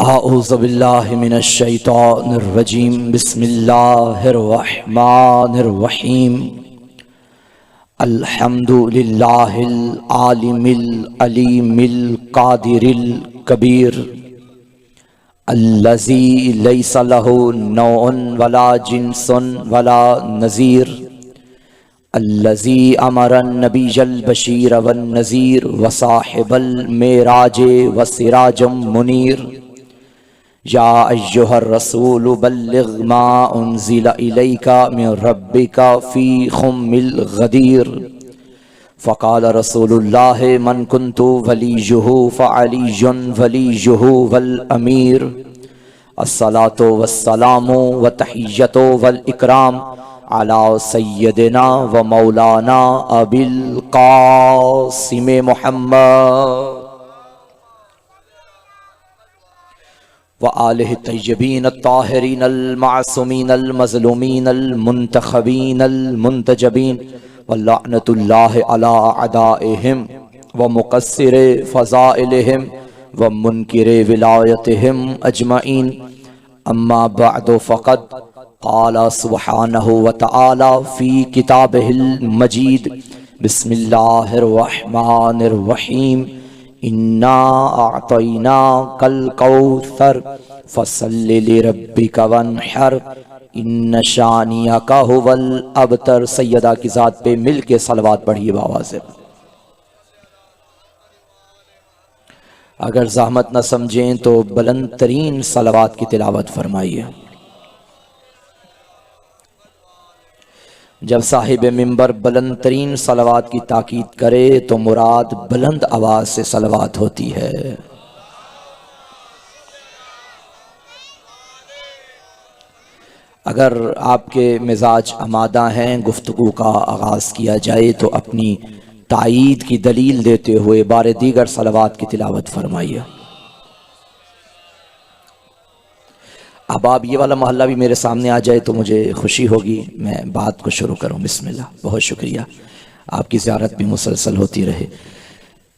आऊज़ु बिल्लाहि मिनश शैतानिर रजीम बिस्मिल्लाहिर रहमानिर रहीम अल्हम्दुलिल्लाहिल आलिमिल अलीमिल कादिरिल कबीर अल्लज़ी लैसा लहू नौउन वला जिन्सुन वला नज़ीर अल्लज़ी अमरन नबीजल बशीर वन नज़ीर व साहिबल मेराज व सिराजम मुनीर या अय्युहर रसूल बल्लिग मा उन्ज़िला इलैका मिन रब्बिका फ़ी खुम्मिल गदीर फ़क़ाल रसूलुल्लाह मन कुन्तु वलियुहु फ़अलियुन वलियुहु वल अमीर अस्सलातु वस्सलामु व तहिय्यतु वल इकराम अला सय्यदिना व मौलाना अबिल क़ासिम मुहम्मद व आलिहि तय्यबीन अत्ताहिरीन अल-मासूमीन अल-मज़लूमीन अल-मुंतखबीन अल-मुंतजबीन व लअनतुल्लाहि अला अदाइहिम व मुक़स्सिरि फ़ज़ाइलिहिम व मुनकिरि विलायतिहिम अजमईन अम्मा बअदु फ़क़द क़ाला सुब्हानहु व तआला फ़ी किताबिहिल मजीद बिस्मिल्लाहिर रहमानिर रहीम इन्ना अअतैनाकल कौसर फसल्लि लिरब्बिका वन्हर इन्न शानियका हुवल अबतर। सैयदा की ज़ात पे मिल के सलवात पढ़िए आवाज़ से। अगर ज़हमत न समझें तो बुलंद तरीन सलवात की तिलावत फरमाइए। जब साहिब मिंबर बुलंद तरीन सलवात की ताकीद करे तो मुराद बुलंद आवाज से सलवात होती है। अगर आपके मिजाज आमादा हैं, गुफ्तगू का आगाज किया जाए तो अपनी ताईद की दलील देते हुए बारे दीगर सलवात की तिलावत फरमाइए। अब आप ये वाला मोहल्ला भी मेरे सामने आ जाए तो मुझे खुशी होगी, मैं बात को शुरू करूं। बिस्मिल्लाह। बहुत शुक्रिया, आपकी ज़ियारत भी मुसलसल होती रहे।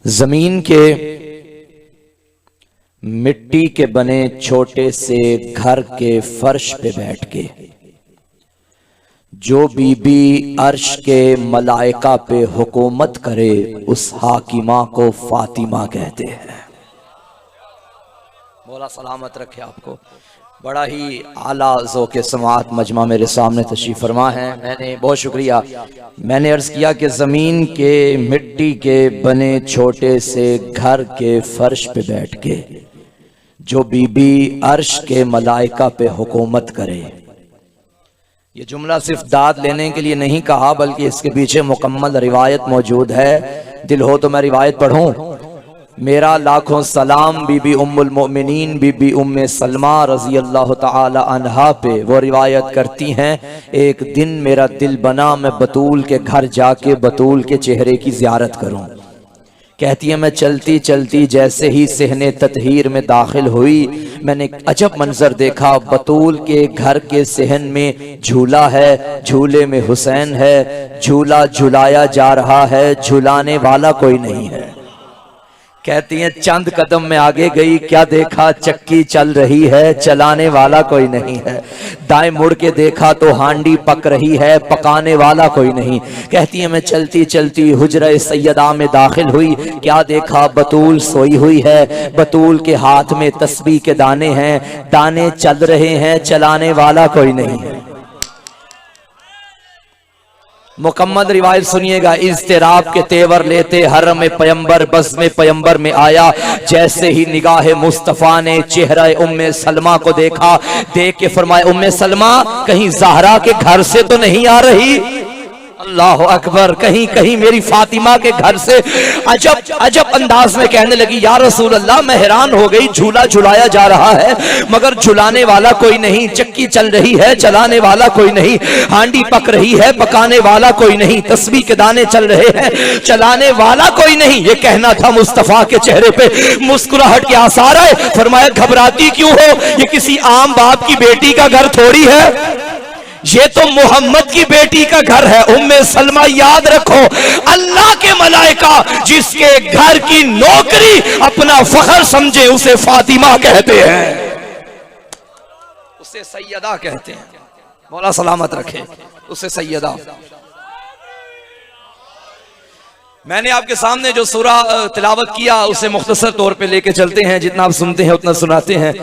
ज़मीन के मिट्टी के बने छोटे से घर के फर्श पे बैठ के जो बीबी अर्श के मलाइका पे हुकूमत करे उस हाकिमा को फातिमा कहते हैं। मौला सलामत रखे आपको। बड़ा ही आला ज़ौक़े समाअत मजमा मेरे सामने तशरीफ़ फरमा है। मैंने बहुत शुक्रिया, मैंने अर्ज़ किया कि ज़मीन के मिट्टी के बने छोटे से घर के फर्श पे बैठ के जो बीबी अर्श के मलाइका पे हुकूमत करे। ये जुमला सिर्फ दाद लेने के लिए नहीं कहा, बल्कि इसके पीछे मुकम्मल रिवायत मौजूद है। दिल हो तो मैं रिवायत पढ़ूं। मेरा लाखों सलाम बीबी उम्मुल मोमिनीन बीबी उम्मे सलमा रजी अल्लाह ताला अन्हा पे। वो रिवायत करती हैं, एक दिन मेरा दिल बना मैं बतूल के घर जाके बतूल के चेहरे की ज़ियारत करूं। कहती है मैं चलती चलती जैसे ही सहने ततहीर में दाखिल हुई, मैंने अजब मंजर देखा। बतूल के घर के सहन में झूला है, झूले में हुसैन है, झूला झुलाया जा रहा है, झुलाने वाला कोई नहीं है। कहती हैं चंद कदम में आगे गई, क्या देखा, चक्की चल रही है, चलाने वाला कोई नहीं है। दाएं मुड़ के देखा तो हांडी पक रही है, पकाने वाला कोई नहीं। कहती है मैं चलती चलती हुजरा सैयदा में दाखिल हुई, क्या देखा, बतूल सोई हुई है, बतूल के हाथ में तस्बीह के दाने हैं, दाने चल रहे हैं, चलाने वाला कोई नहीं है। मुकम्मल रिवायत सुनिएगा। इज़्तिराब के तेवर लेते हरम में पयंबर बज़्म में पयंबर में आया। जैसे ही निगाह मुस्तफ़ा ने चेहरा उम्मे सलमा को देखा, देख के फरमाया उम्मे सलमा कहीं ज़हरा के घर से तो नहीं आ रही? अल्लाह अकबर, कहीं कहीं मेरी फातिमा के घर से। अजब अजब अंदाज में कहने लगी, या रसूल अल्लाह मैं हैरान हो गई, झूला झुलाया जा रहा है मगर झुलाने वाला कोई नहीं, चक्की चल रही है, चलाने वाला कोई नहीं, हांडी पक रही है, पकाने वाला कोई नहीं, तस्बीह के दाने चल रहे हैं, चलाने वाला कोई नहीं। ये कहना था मुस्तफ़ा के चेहरे पे मुस्कुराहट के आसार है। फरमाया घबराती क्यों हो, ये किसी आम बाप की बेटी का घर थोड़ी है, ये तो मोहम्मद की बेटी का घर है उम्मे सलमा। याद रखो, अल्लाह के मलाइका जिसके घर की नौकरी अपना फखर समझे उसे फातिमा कहते हैं, उसे सैयदा कहते हैं। मौला सलामत रखे, उसे सैयदा। मैंने आपके सामने जो सूरा तिलावत किया उसे मुख्तसर तौर पे लेके चलते हैं, जितना आप सुनते हैं उतना सुनाते हैं।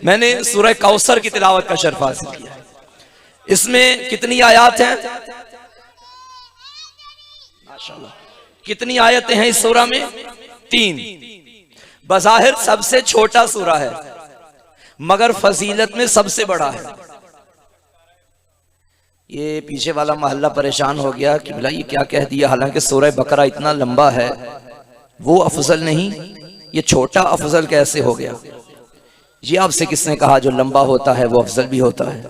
मैंने सूरह कौसर की तिलावत का शर्फ हासिल किया। इसमें कितनी आयत हैं? माशाअल्लाह। कितनी आयतें हैं इस सूरा में? 3। बज़ाहिर सबसे छोटा सूरा है मगर फजीलत में सबसे बड़ा है। ये पीछे वाला मोहल्ला परेशान हो गया कि भला ये क्या कह दिया, हालांकि सूरह बकरा इतना लंबा है। वो अफजल नहीं, ये छोटा अफजल कैसे हो गया? ये आपसे किसने कहा जो लंबा होता है वो अफजल भी होता है?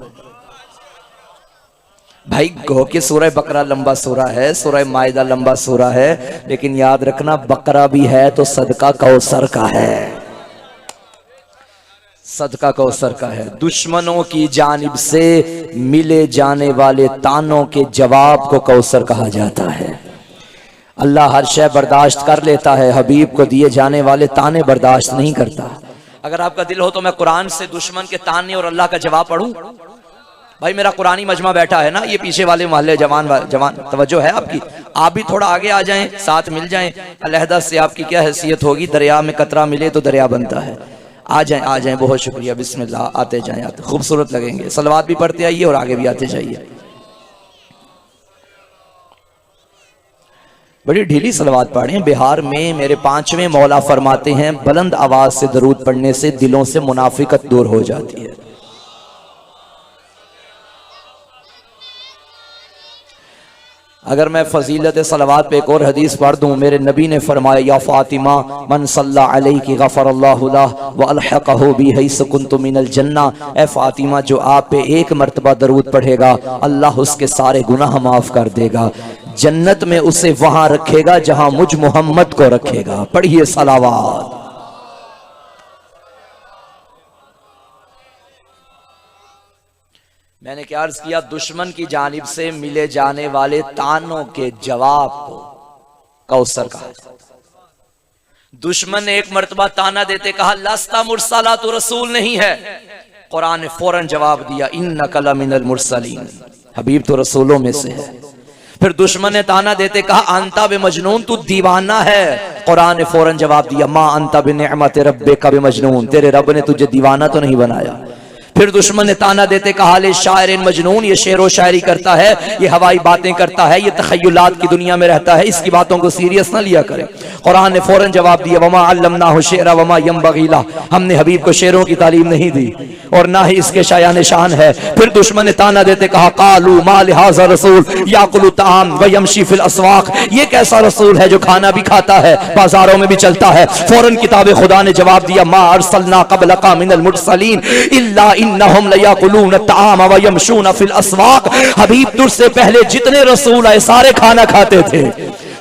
भाई गो के सूरह बकरा लंबा सूरा है, सूरह मायदा लंबा सूरा है, लेकिन याद रखना बकरा भी है तो सदका कौसर का है, सदका कौसर का है। दुश्मनों की जानिब से मिले जाने वाले तानों के जवाब को कौसर कहा जाता है। अल्लाह हर शय बर्दाश्त कर लेता है, हबीब को दिए जाने वाले ताने बर्दाश्त नहीं करता। अगर आपका दिल हो तो मैं कुरान से दुश्मन के ताने और अल्लाह का जवाब पढ़ूं? भाई मेरा कुरानी मजमा बैठा है ना, ये पीछे वाले मोहल्ले जवान तवज्जो है आपकी, आप भी थोड़ा आगे आ जाएं, साथ मिल जाएं। अलहदा से आपकी क्या हैसियत होगी, दरिया में कतरा मिले तो दरिया बनता है। आ जाएं, बहुत शुक्रिया, बिस्मिल्लाह। आते जाएं, खूबसूरत लगेंगे। सलवात भी पढ़ते आइए और आगे भी आते जाइए। बड़ी ढीली सलवात पढ़े। बिहार में मेरे 5वें मौला फरमाते हैं बुलंद आवाज से दरूद पढ़ने से दिलों से मुनाफिकत दूर हो जाती है। अगर मैं फजीलत सलवात पे एक और हदीस पढ़ दूं, मेरे नबी ने फरमाया या फातिमा मन सल्ला अलैहि गफरल्लाहु लहु व अलहक़हु बिहैसु कुन्तु मिनल जन्ना। ए फातिमा, जो आप पे एक मर्तबा दरूद पढ़ेगा अल्लाह उसके सारे गुनाह माफ कर देगा, जन्नत में उसे वहां रखेगा जहां मुझ मोहम्मद को रखेगा। पढ़िए सलावात। मैंने क्या अर्ज किया? दुश्मन की जानिब से मिले जाने वाले तानों के जवाब को कौसर कहा। दुश्मन ने एक मर्तबा ताना देते कहा लस्ता मुरसला, तो रसूल नहीं है। कुरान ने फौरन जवाब दिया इन्नका लमिनल मुरसलीन, हबीब तो रसूलों में से है। फिर दुश्मन ने ताना देते कहा अंता बे मजनून, तू दीवाना है। कुरान ने फौरन जवाब दिया मा अंता बे निअमत रब्बिका बे मजनून, तेरे रब ने तुझे दीवाना तो नहीं बनाया। फिर दुश्मन ने ताना देते कहा ले शायर मजनून, ये शेर व शायरी करता है, ये हवाई बातें करता है, ये तखय्युलात की दुनिया में रहता है, इसकी बातों को सीरियस ना लिया करे। कुरान ने फौरन जवाब दिया वमा अल्लमनाहु शेरा वमा यंबगी ला, हमने हबीब को शेरों की तालीम नहीं दी और ना ही इसके शायान शान है। फिर दुश्मन ने ताना देते कहा कालू मा लिहाजा रसूल याकुलु ताम व यमशी फिल अस्वाक, ये कैसा रसूल है जो खाना भी खाता है बाजारों में भी चलता है। फौरन किताब खुदा ने जवाब दिया मा अरसलना क़ब्लका मिनल मुरसलीन इल्ला इन्नहुम लयाकुलून ताम व यमशून फिल अस्वाक, हबीब तुझसे पहले जितने रसूल आए सारे खाना खाते थे,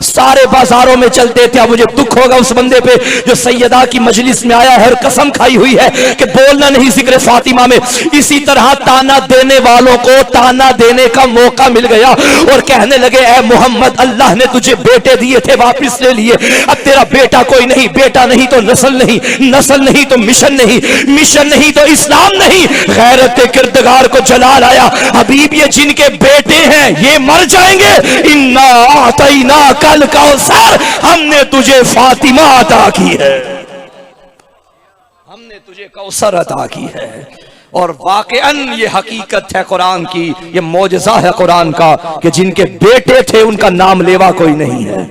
सारे बाजारों में चलते थे। अब मुझे दुख होगा उस बंदे पे जो सैयदा की मजलिस में आया है और कसम खाई हुई है कि बोलना नहीं जिक्र फातिमा में। इसी तरह ताना देने वालों को ताना देने का मौका मिल गया और कहने लगे ए मोहम्मद, अल्लाह ने तुझे बेटे दिए थे वापिस ले लिए, अब तेरा बेटा कोई नहीं, बेटा नहीं तो नस्ल नहीं, नस्ल नहीं तो मिशन नहीं, मिशन नहीं तो इस्लाम नहीं। गैरत के किरदार को जलाल आया। हबीब ये जिनके बेटे हैं ये मर जाएंगे। इन्ना आतैना कल कौसर, हमने तुझे फातिमा अता की है, हमने तुझे कौसर अता की है। और वाकईअन ये हकीकत है कुरान की, ये मौजज़ा है कुरान का कि जिनके बेटे थे उनका नाम लेवा कोई नहीं है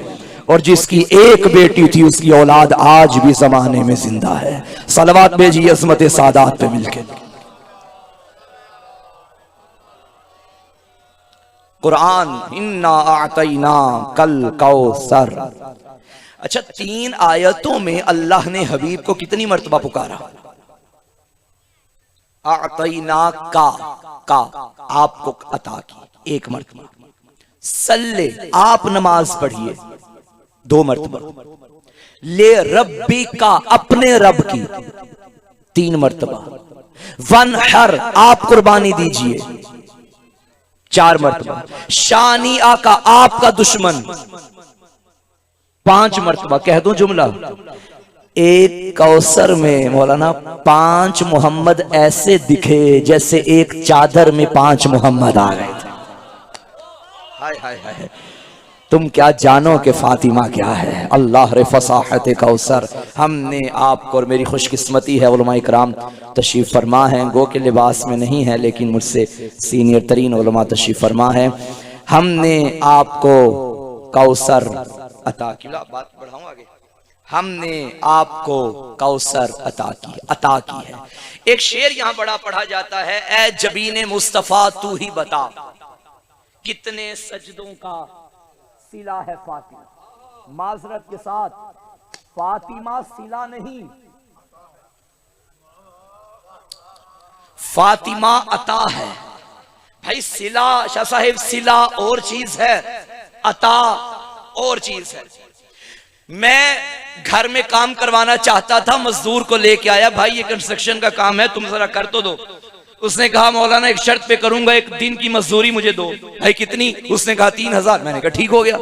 और जिसकी एक बेटी थी उसकी औलाद आज भी जमाने में जिंदा है। सलवात भेजिए अज़मत सादात पे मिलकर। कुरान इन्ना आतैना कल कौसर। अच्छा, 3 आयतों में अल्लाह ने हबीब को कितनी मर्तबा पुकारा? आतैना का आपको अता की 1 मर्तबा, सल्ले आप नमाज पढ़िए 2 मर्तबा, ले रब्बी का अपने रब की 3 मर्तबा, वन हर आप कुर्बानी दीजिए 4 मरतबा। शानी आका आपका दुश्मन 5 मरतबा। कह दूं जुमला, एक कौसर में मौलाना 5 मोहम्मद ऐसे दिखे जैसे एक चादर में 5 मोहम्मद आ गए थे। हाय हाय हाय, तुम क्या जानो कि फातिमा क्या है। अल्लाह रे फसाहत कौसर। हमने आपको, और मेरी खुशकिस्मती है उलमा इकराम तशरीफ फरमा है, गो के लिबास में नहीं है लेकिन मुझसे सीनियर तरीन उलमा तशरीफ फरमा है। हमने आपको कौसर अता की, बात बढ़ाऊं आगे, हमने आपको कौसर अता की है। एक शेर यहां बड़ा पढ़ा जाता है, ए जबीने मुस्तफा तू ही बता, कितने सजदों का सिला है फातिमा। माजरत के साथ, फातिमा सिला नहीं, फातिमा अता है। भाई सिला, शाह साहिब, सिला और चीज है, अता और चीज है। मैं घर में काम करवाना चाहता था, मजदूर को लेके आया, भाई ये कंस्ट्रक्शन का काम है, तुम जरा कर तो दो। उसने कहा मौलाना एक शर्त पे करूंगा, 1 दिन की मजदूरी मुझे दो। भाई कितनी? उसने कहा 3000। मैंने कहा ठीक हो गया।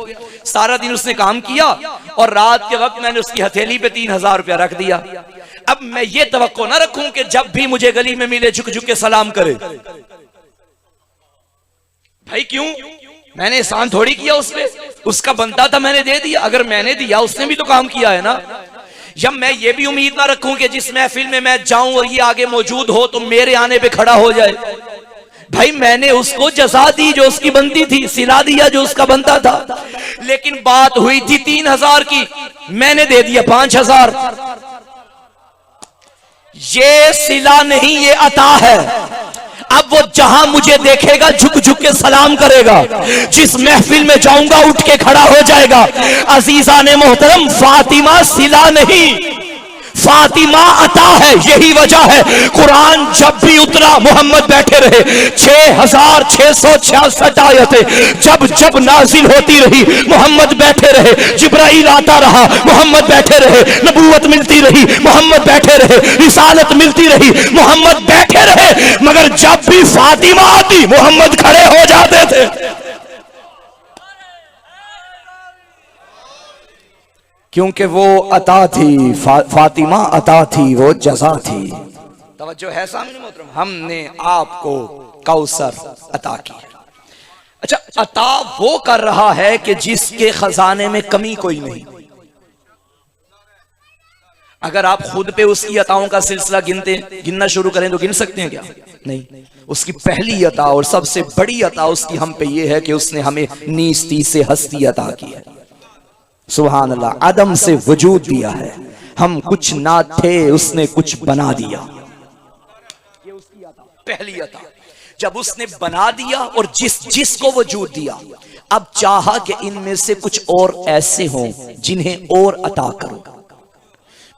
सारा दिन उसने काम किया और रात के वक्त मैंने उसकी हथेली पे 3000 रुपया रख दिया। अब मैं ये तवक्को ना रखूं कि जब भी मुझे गली में मिले झुक झुक के सलाम करे। भाई क्यों? मैंने एहसान थोड़ी किया उस पे, उसका बनता था मैंने दे दिया। अगर मैंने दिया उसने भी तो काम किया है ना। जब मैं ये भी उम्मीद ना रखूं कि जिस महफिल में मैं जाऊं और ये आगे मौजूद हो तो मेरे आने पे खड़ा हो जाए। भाई मैंने उसको जज़ा दी जो उसकी बनती थी, सिला दिया जो उसका बनता था। लेकिन बात हुई थी 3000 की, मैंने दे दिया 5000। ये सिला नहीं, ये अता है। अब वो जहां मुझे देखेगा झुक झुक के सलाम करेगा, जिस महफिल में जाऊंगा उठ के खड़ा हो जाएगा। अजीजा ने मोहतरम, फातिमा सिला नहीं, फातिमा अता है। यही वजह है कुरान जब भी उतरा मोहम्मद बैठे रहे। 6666 आयतें जब जब नाजिल होती रही मोहम्मद बैठे रहे। जिब्राइल आता रहा, मोहम्मद बैठे रहे। नबूवत मिलती रही, मोहम्मद बैठे रहे। रिसालत मिलती रही, मोहम्मद बैठे रहे। मगर जब भी फातिमा आती मोहम्मद खड़े हो जाते थे। क्योंकि वो अता थी, फातिमा अता थी, वो जज़ा थी। तवज्जो है सामने मोहतरम, हमने आपको कौसर अता की। अच्छा, अता वो कर रहा है कि जिसके खजाने में कमी कोई नहीं। अगर आप खुद पे उसकी अताओं का सिलसिला गिनना शुरू करें तो गिन सकते हैं क्या? नहीं। उसकी पहली अता और सबसे बड़ी अता उसकी हम पे ये है कि उसने हमें नीस्ती से हस्ती अता की है। सुभान अल्लाह, आदम से वजूद दिया है। हम कुछ ना थे, उसने कुछ बना दिया। ये उसकी अता, पहली अता। जब उसने बना दिया और जिसको वजूद दिया, अब चाहा कि इनमें से कुछ और ऐसे हों जिन्हें और अता करो।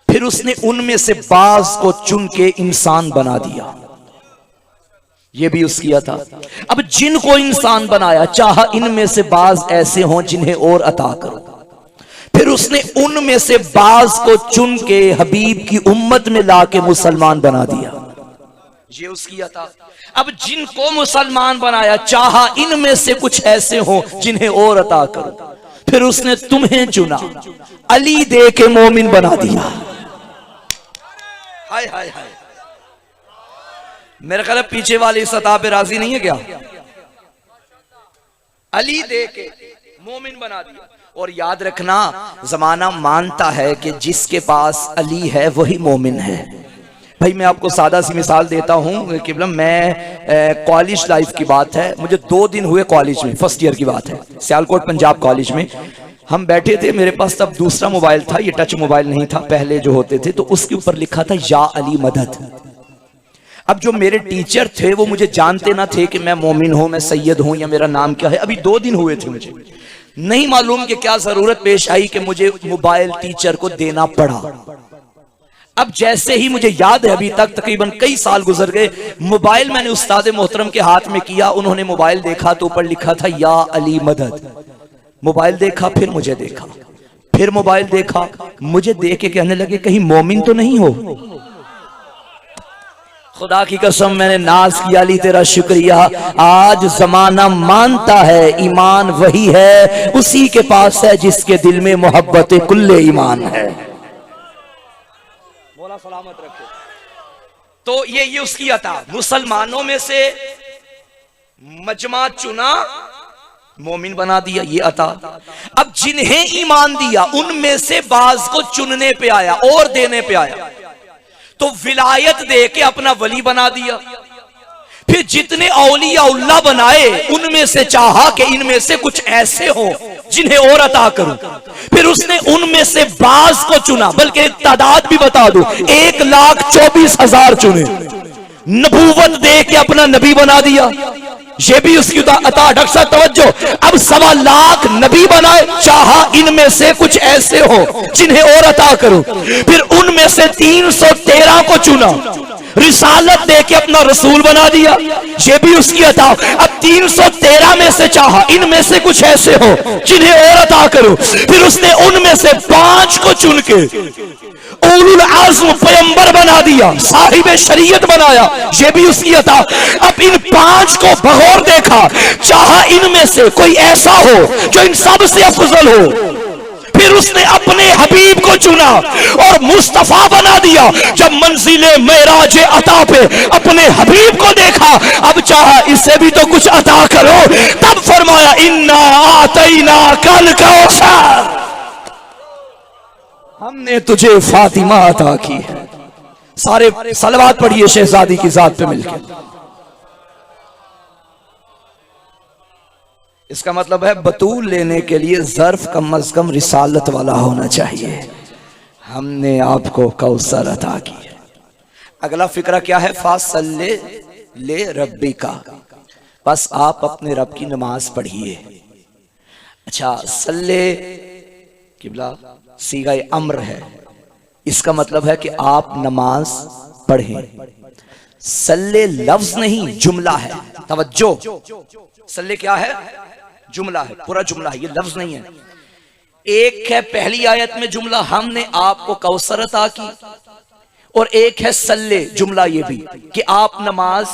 फिर उसने उनमें से बाज को चुन के इंसान बना दिया। ये भी उसकी अता। अब जिनको इंसान बनाया, चाहा इनमें से बाज ऐसे हों जिन्हें और अता करो। फिर उसने उनमें से बाज को चुन के हबीब की उम्मत में लाके मुसलमान बना दिया। ये उसकी अता। अब जिनको मुसलमान बनाया, चाहा इनमें से कुछ ऐसे हो जिन्हें और अता करो। फिर उसने तुम्हें चुना, अली दे के मोमिन बना दिया। हाय हाय हाय, मेरे ख्याल पीछे वाली सतह पे राजी नहीं है क्या? अली दे के मोमिन बना दिया। और याद रखना, जमाना मानता है कि जिसके पास अली है वही मोमिन है। भाई मैं आपको सादा सी मिसाल देता हूँ कि मैं कॉलेज लाइफ की बात है, मुझे 2 दिन हुए कॉलेज में, फर्स्ट ईयर की बात है, सियालकोट पंजाब कॉलेज में हम बैठे थे। मेरे पास तब दूसरा मोबाइल था, ये टच मोबाइल नहीं था, पहले जो होते थे, तो उसके ऊपर लिखा था या अली मदद। अब जो मेरे टीचर थे वो मुझे जानते ना थे कि मैं मोमिन हूं, मैं सैयद हूं या मेरा नाम क्या है। अभी 2 दिन हुए थे, मुझे नहीं मालूम कि क्या जरूरत पेश आई कि मुझे मोबाइल टीचर को देना पड़ा। अब जैसे ही मुझे याद है, अभी तक तकरीबन कई साल गुजर गए, मोबाइल मैंने उस्ताद मोहतरम के हाथ में किया। उन्होंने मोबाइल देखा तो ऊपर लिखा था या अली मदद। मोबाइल देखा, फिर मुझे देखा, फिर मोबाइल देखा, मुझे देख के कहने लगे कहीं मोमिन तो नहीं हो। खुदा की कसम मैंने नाज किया, अली तेरा शुक्रिया। आज जमाना मानता है ईमान वही है, उसी के पास है जिसके दिल में मोहब्बत कुल्ले ईमान है। बोला सलामत रखे। तो ये उसकी अता। मुसलमानों में से मजमा चुना, मोमिन बना दिया, ये अता। अब जिन्हें ईमान दिया उनमें से बाज को चुनने पे आया और देने पे आया, तो विलायत दे के अपना वली बना दिया। फिर जितने औलिया उल्लाह बनाए उनमें से चाहा कि इनमें से कुछ ऐसे हो जिन्हें और अता करूं। फिर उसने उनमें से बाज को चुना, बल्कि तादाद भी बता दूं, 1,24,000 चुने, नबूवत दे के अपना नबी बना दिया। ये भी उसकी अता। डॉक्टर साहब तवज्जो, अब 1.25 लाख नबी बनाए, चाहा इनमें से कुछ ऐसे हो जिन्हें और अता करूं। फिर उनमें से 313 को चुना, रिसालत दे के अपना रसूल बना दिया। ये भी उसकी अता। अब 313 में से चाहा इनमें से कुछ ऐसे हो जिन्हें और अता करूं। फिर उसने उनमें से 5 को चुन के उलुल आज़्म पैगंबर बना दिया, साहिब शरीयत बनाया। ये भी उसकी अता। अब इन 5 को बगौर देखा, चाहा इनमें से कोई ऐसा हो जो इन सब से अफजल हो। फिर उसने अपने हबीब को चुना और मुस्तफा बना दिया। जब मंजिले मेराज अता पे अपने हबीब को देखा, अब चाहा इससे भी तो कुछ अता करो। तब फरमाया इन्ना आतैना कल कौसर, हमने तुझे फातिमा अता की है। सारे सलवात पढ़िए शहजादी की जात पे मिलकर। इसका मतलब है बतूल लेने के लिए ज़र्फ कम अज कम रिसालत वाला होना चाहिए। हमने आपको कौसर अता की है। अगला फिक्रा क्या है? फासल्ले ले रब्बी का, बस आप अपने रब की नमाज पढ़िए। अच्छा, सल्ले किबला सीगा अम्र है, इसका मतलब है कि आप नमाज पढ़ें। सल्ले लफ्ज नहीं, जुमला है। तवज्जो, सल्ले क्या है? जुमला है, पूरा जुमला है, ये लफ्ज नहीं है। एक है पहली आयत में जुमला हमने आपको कौसर अता की, और एक है सल्ले जुमला ये भी कि आप नमाज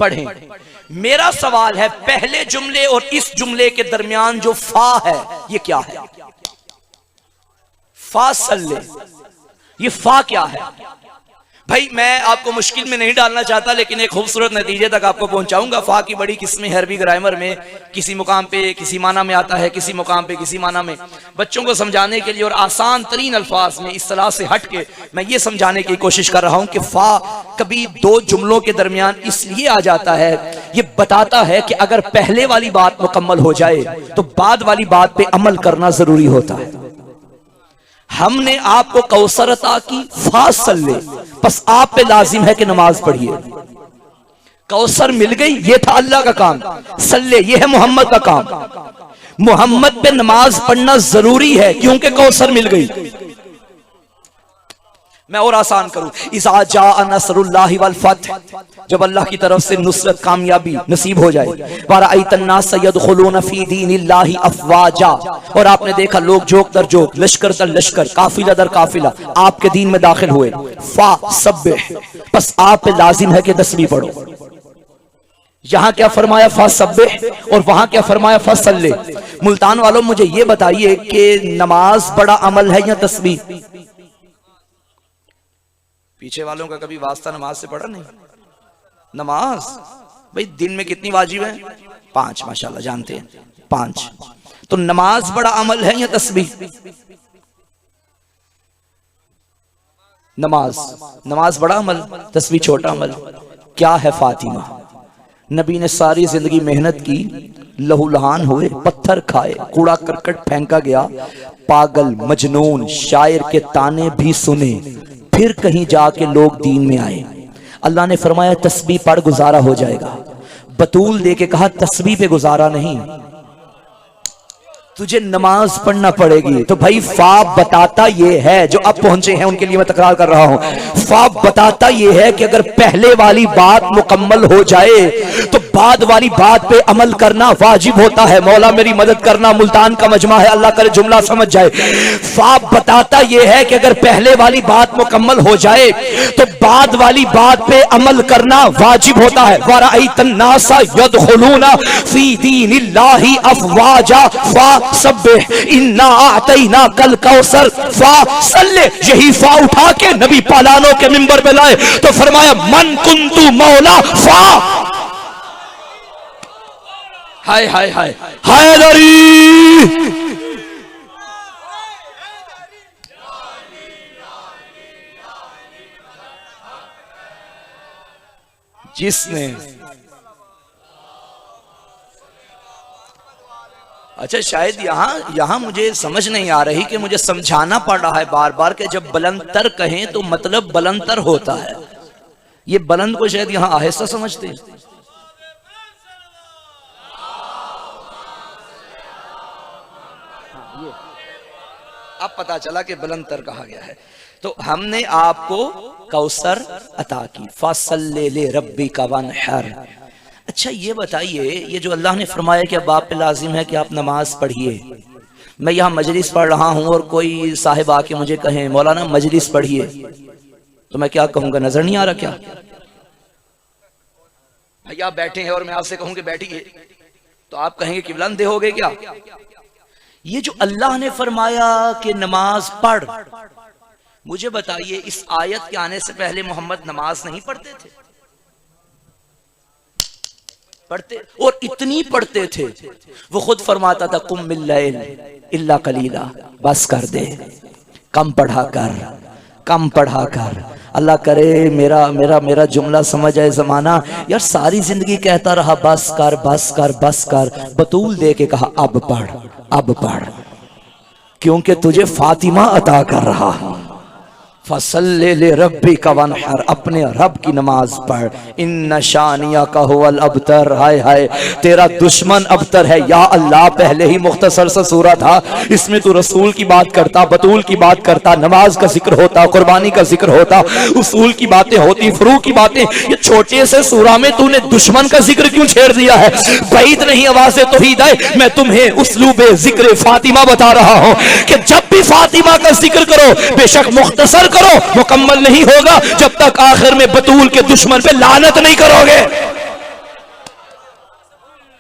पढ़ें। मेरा सवाल है, पहले जुमले और इस जुमले के दरमियान जो फा है ये क्या है? फा सल्ले, ये फा क्या है भाई? मैं आपको मुश्किल में नहीं डालना चाहता, लेकिन एक खूबसूरत नतीजे तक आपको पहुंचाऊंगा। फा की बड़ी किस्में अरबी ग्रामर में, किसी मुकाम पे किसी माना में आता है, किसी मुकाम पे किसी माना में। बच्चों को समझाने के लिए और आसान तरीन अल्फाज में इस तरह से हट के मैं ये समझाने की कोशिश कर रहा हूं कि फा कभी दो जुमलों के दरमियान इसलिए आ जाता है, ये बताता है कि अगर पहले वाली बात मुकम्मल हो जाए तो बाद वाली बात पे अमल करना जरूरी होता है। हमने आपको कौसर अता की, फासल्ले, बस आप पे लाजिम है कि नमाज पढ़िए। कौसर मिल गई, ये था अल्लाह का काम। सल्ले, ये है मोहम्मद का काम। मोहम्मद पे नमाज पढ़ना जरूरी है क्योंकि कौसर मिल गई। मैं और आसान करूं, इज़ा जाअ नस्रुल्लाहि वल फतह, जब अल्लाह की तरफ से नुसरत कामयाबी नसीब हो जाए। वरअयतन नास यदखुलून फी दीनिल्लाहि अफवाजा, और आपने देखा लोग जोक दर जोक, लश्कर दर लश्कर, काफिला दर काफिला आपके दीन में दाखिल हुए। फा सब्बिह, बस आप पे लाजिम है कि तस्बीह पढ़ो। यहां क्या फरमाया? फा सब्बिह, और वहां क्या फरमाया? फा सल्ले। मुल्तान वालों मुझे ये बताइए कि नमाज बड़ा अमल है या तस्बीह? पीछे वालों का कभी वास्ता नमाज से पढ़ा नहीं? नमाज भाई दिन में कितनी वाजिब है? 5, माशाल्लाह जानते हैं 5। तो नमाज बड़ा अमल है या तस्बीह? नमाज बड़ा अमल, तस्बीह छोटा अमल। क्या है फातिमा? नबी ने सारी जिंदगी मेहनत की, लहूलहान हुए, पत्थर खाए, कूड़ा करकट फेंका गया, पागल मजनून शायर के ताने भी सुने, फिर कहीं जाके लोग दीन में आए। अल्लाह ने फरमाया तस्बीह पढ़ गुजारा हो जाएगा। बतूल दे के कहा तस्बीह पे गुजारा नहीं। तुझे नमाज पढ़ना पड़ेगी। तो भाई ख्वाब बताता ये है, जो अब पहुंचे हैं उनके लिए मैं तकरार कर रहा हूं, ख्वाब बताता ये है कि अगर पहले वाली बात मुकम्मल हो जाए तो बाद वाली बात पे अमल करना वाजिब होता है। मौला मेरी मदद करना, मुल्तान का मजमा है, अल्लाह करे जुमला समझ जाए। ख्वाब बताता ये है कि अगर पहले वाली बात मुकम्मल हो जाए तो बाद वाली बात पे अमल करना वाजिब होता है। वराइतन नासा यदखुलूना फी दीनिल्लाहि अफवाजा फसब्बिह इन्ना आतैना कल कौसर फसल्ले। यही फा उठा के नबी पालानों के मिंबर पे लाए तो फरमाया मन कुंतु मौला फा। हाय हाय हाय हैदरी। जिसने अच्छा शायद यहां मुझे समझ नहीं आ रही कि मुझे समझाना पड़ रहा है बार बार कि जब बुलंदतर कहें तो मतलब बुलंदतर होता है। ये बुलंद को शायद यहां आहिस्ता समझते हैं। अब पता चला कि बुलंदतर कहा गया है। तो हमने आपको कौसर अता की, फसल्ले ले रब्बी का वनहर। अच्छा ये बताइए, ये जो अल्लाह ने फरमाया कि अब आप पे लाजिम है कि आप नमाज पढ़िए, मैं यहाँ मजलिस पढ़ रहा हूँ और कोई साहिब आके मुझे कहे मौलाना मजलिस पढ़िए, तो मैं क्या कहूँगा? नजर नहीं आ रहा क्या? भैया बैठे हैं और मैं आपसे कहूँ कि बैठिए, तो आप कहेंगे कि बुलंद हो गए क्या? ये जो अल्लाह ने फरमाया कि नमाज पढ़, मुझे बताइए इस आयत के आने से पहले मोहम्मद नमाज नहीं पढ़ते थे? पढ़ते, और इतनी पढ़ते थे वो खुद फरमाता था कुम मिल लैल इल्ला कलीला, बस कर दे, कम पढ़ा कर, कम पढ़ा कर। अल्लाह करे मेरा मेरा मेरा जुमला समझ आए जमाना। यार सारी जिंदगी कहता रहा बस कर बस कर बस कर, बतूल दे के कहा अब पढ़, अब पढ़, क्योंकि तुझे फातिमा अता कर रहा हूं। फसल्ले ले रब्बी का वनहर, अपने रब की नमाज पढ़। इन शानिया का हुवल अबतर, हाय हाय तेरा दुश्मन अबतर है। या अल्लाह पहले ही मुख्तसर सा सूरा था, इसमें तू रसूल की बात करता, बतूल की बात करता, नमाज का जिक्र होता, कुर्बानी का जिक्र होता, उसूल की बातें होती, फरूक की बातें। ये छोटे से सूरा में तूने दुश्मन का जिक्र क्यों छेड़ दिया है? बैत नहीं आवाज़ तौहीद है। मैं तुम्हें उस्लूबे जिक्र फातिमा बता रहा हूं कि जब भी फातिमा का जिक्र करो बेशक मुख्तसर करो, मुकम्मल नहीं होगा जब तक आखिर में बतूल के दुश्मन पे लानत नहीं करोगे।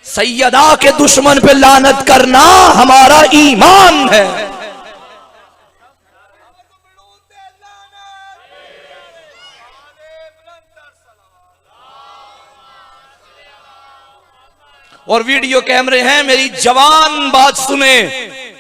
सैयदा के दुश्मन पे लानत करना हमारा ईमान है। और वीडियो कैमरे हैं, मेरी जवान बात सुने।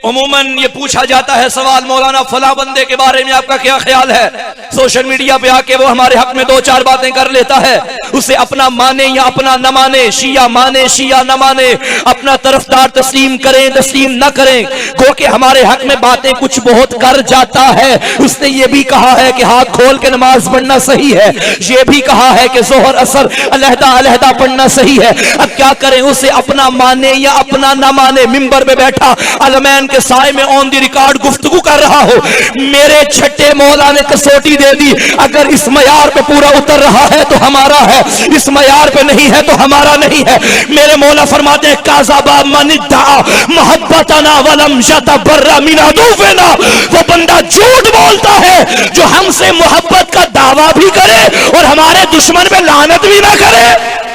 उमूमन ये पूछा जाता है सवाल, मौलाना फला बंदे के बारे में आपका क्या ख्याल है? सोशल मीडिया पे आके वो हमारे हक में दो चार बातें कर लेता है, उसे अपना माने या अपना न माने, शिया माने शिया न माने, अपना तरफदार तस्लीम करें तस्लीम न करें, गो के हमारे हक में बातें कुछ बहुत कर जाता है। उसने ये भी कहा है कि हाथ खोल के नमाज पढ़ना सही है, ये भी कहा है कि जोहर असर अलहदा अलहदा पढ़ना सही है। अब क्या करें? उसे अपना माने या अपना न माने, मिंबर पे बैठा अलमैन के साए में ऑन दी रिकॉर्ड गुफ्तगू कर रहा हो। मेरे छठे मौला ने कसौटी दे दी, अगर इस मयार पे पूरा उतर रहा है तो हमारा है, इस मयार पे नहीं है तो हमारा नहीं है। मेरे मौला फरमाते हैं काज़ाबा मनिद्दा मोहब्बतना वलम यतबर्रा मिन अदुव्विना, वो बंदा झूठ बोलता है जो हमसे मोहब्बत का दावा भी करे और हमारे दुश्मन पे लानत भी ना करे।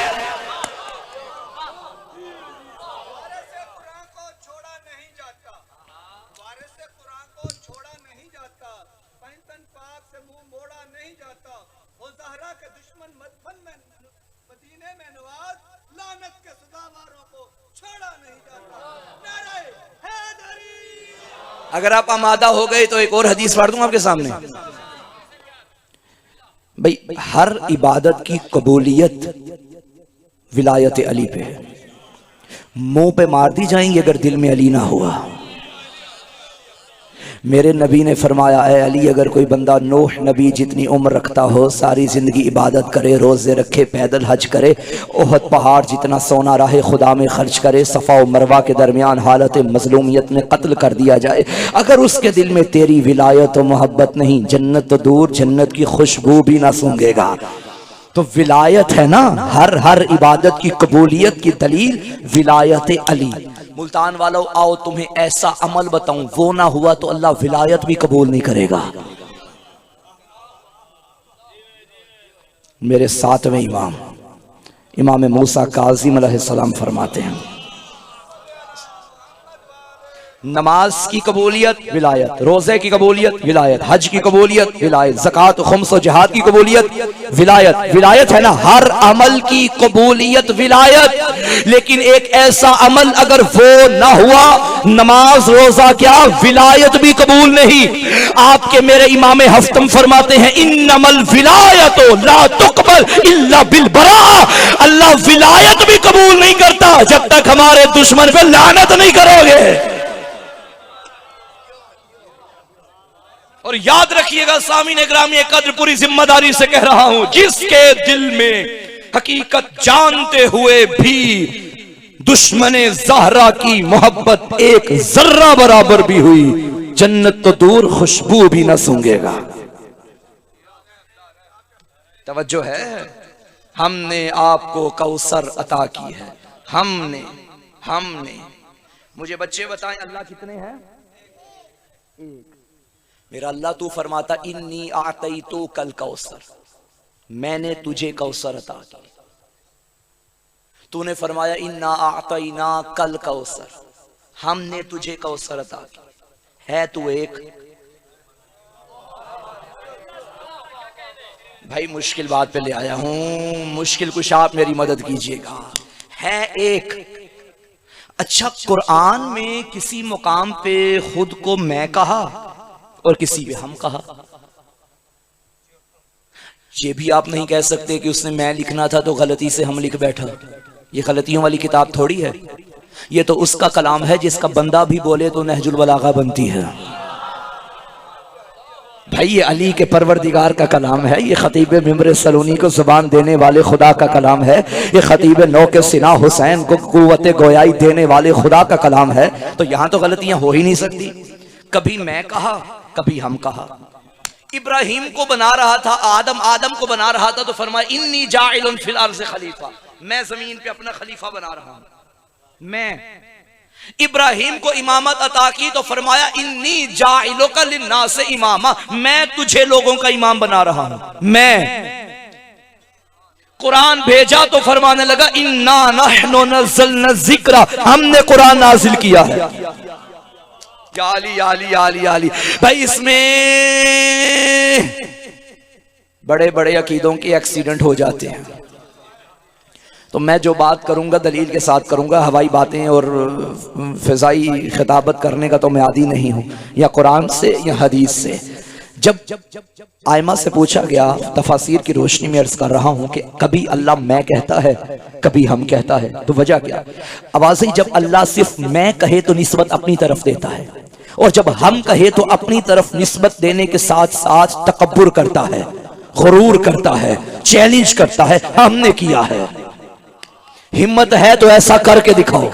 अगर आप आमादा हो गए तो एक और हदीस पढ़ दूं आपके सामने। भाई हर इबादत की कबूलियत विलायत अली पे है। मुंह पे मार दी जाएंगी अगर दिल में अली ना हुआ। मेरे नबी ने फरमाया, ऐ अली, अगर कोई बंदा नूह नबी जितनी उम्र रखता हो, सारी ज़िंदगी इबादत करे, रोज़े रखे, पैदल हज करे, ओहद पहाड़ जितना सोना राह खुदा में खर्च करे, सफ़ा व मरवा के दरमियान हालत मज़लूमियत में कत्ल कर दिया जाए, अगर उसके दिल में तेरी विलायत व मोहब्बत नहीं, जन्नत तो दूर, जन्नत की खुशबू भी ना सूंघेगा। तो विलायत है ना, हर इबादत की कबूलियत की दलील विलायत अली। मुल्तान वालों, आओ तुम्हें ऐसा अमल बताऊं, वो ना हुआ तो अल्लाह विलायत भी कबूल नहीं करेगा। मेरे सातवें इमाम इमाम मूसा काज़िम अलैहिस्सलाम फरमाते हैं, नमाज की कबूलियत विलायत, रोजे की कबूलियत विलायत, हज की कबूलियत विलायत, ज़कात खुम्स और जिहाद की कबूलियत विलायत। विलायत है ना, हर अमल की कबूलियत विलायत। लेकिन एक ऐसा अमल अगर वो ना हुआ, नमाज रोजा क्या, विलायत भी कबूल नहीं। आपके मेरे इमाम हफ्तम फरमाते हैं, इन्नमल विलायतो ला तुकबल इल्ला बिल बरा। अल्लाह विलायत भी कबूल नहीं करता जब तक हमारे दुश्मन पे लानत नहीं करोगे। और याद रखिएगा सामीने ग्रामी कद्र, पूरी जिम्मेदारी से कह रहा हूं, जिसके दिल में हकीकत जानते हुए भी दुश्मने ज़हरा की मोहब्बत एक जर्रा बराबर भी हुई, जन्नत तो दूर खुशबू भी न सूंघेगा। तवज्जो है, हमने आपको कौसर अता की है, हमने मुझे बच्चे बताएं अल्लाह कितने हैं? एक। मेरा अल्लाह तू फरमाता, इन्नी आतई तो कल कौसर, मैंने तुझे कौसर अता की। तूने फरमाया, इन्ना आतईना कल कौसर, हमने तुझे कौसर अता की। है तू एक। भाई मुश्किल बात पे ले आया हूं, मुश्किल कुछ आप मेरी मदद कीजिएगा। है एक। अच्छा, कुरान में किसी मुकाम पे खुद को मैं कहा और किसी पे हम कहा। ये भी आप नहीं कह सकते कि उसने मैं लिखना था तो गलती से हम लिख बैठा। ये गलतियों वाली किताब थोड़ी है, ये तो उसका कलाम है जिसका बंदा भी बोले तो नहजुल बलागा बनती है। भाई ये अली के परवरदिगार का कलाम है, ये खतीब मिम्बर सलूनी को जुबान देने वाले खुदा का कलाम है, ये खतीब नौ के सिना हुसैन को कुव्वत गोयाई देने वाले खुदा का कलाम है। तो यहां तो गलतियां हो ही नहीं सकती। कभी मैं कहा, कभी हम कहा। इब्राहिम को बना रहा था आदम को बना रहा था तो फरमाया, इन्नी जाइलुन फिल अर्ज़ खलीफा, मैं जमीन पे अपना खलीफा बना रहा हूं। मैं इब्राहिम को इमामत अता की तो फरमाया, इन्नी जाइलुका लिन्नास इमामा, मैं तुझे लोगों का इमाम बना रहा हूं। मैं कुरान भेजा तो फरमाने लगा, इन्ना नहनु नज़्ज़लना ज़िक्रा, हमने कुरान नाजिल किया है। आली आली आली आली। भाई इसमें बड़े बड़े अकीदों के एक्सीडेंट हो जाते हैं। तो मैं जो बात करूंगा दलील के साथ करूंगा, हवाई बातें और फिजाई खिताबत करने का तो मैं आदी नहीं हूं, या कुरान से या हदीस से। जब आयमा से पूछा गया, तफासिर की रोशनी में अर्ज कर रहा हूं कि कभी अल्लाह मैं कहता है, कभी हम कहता है, तो वजह क्या? आवाज़ जब अल्लाह सिर्फ मैं कहे तो निस्बत अपनी तरफ देता है, और जब हम कहे तो अपनी तरफ निस्बत देने के साथ साथ तकब्बुर करता है, गुरूर करता है, चैलेंज करता है। हमने किया है, हिम्मत है तो ऐसा करके दिखाओ।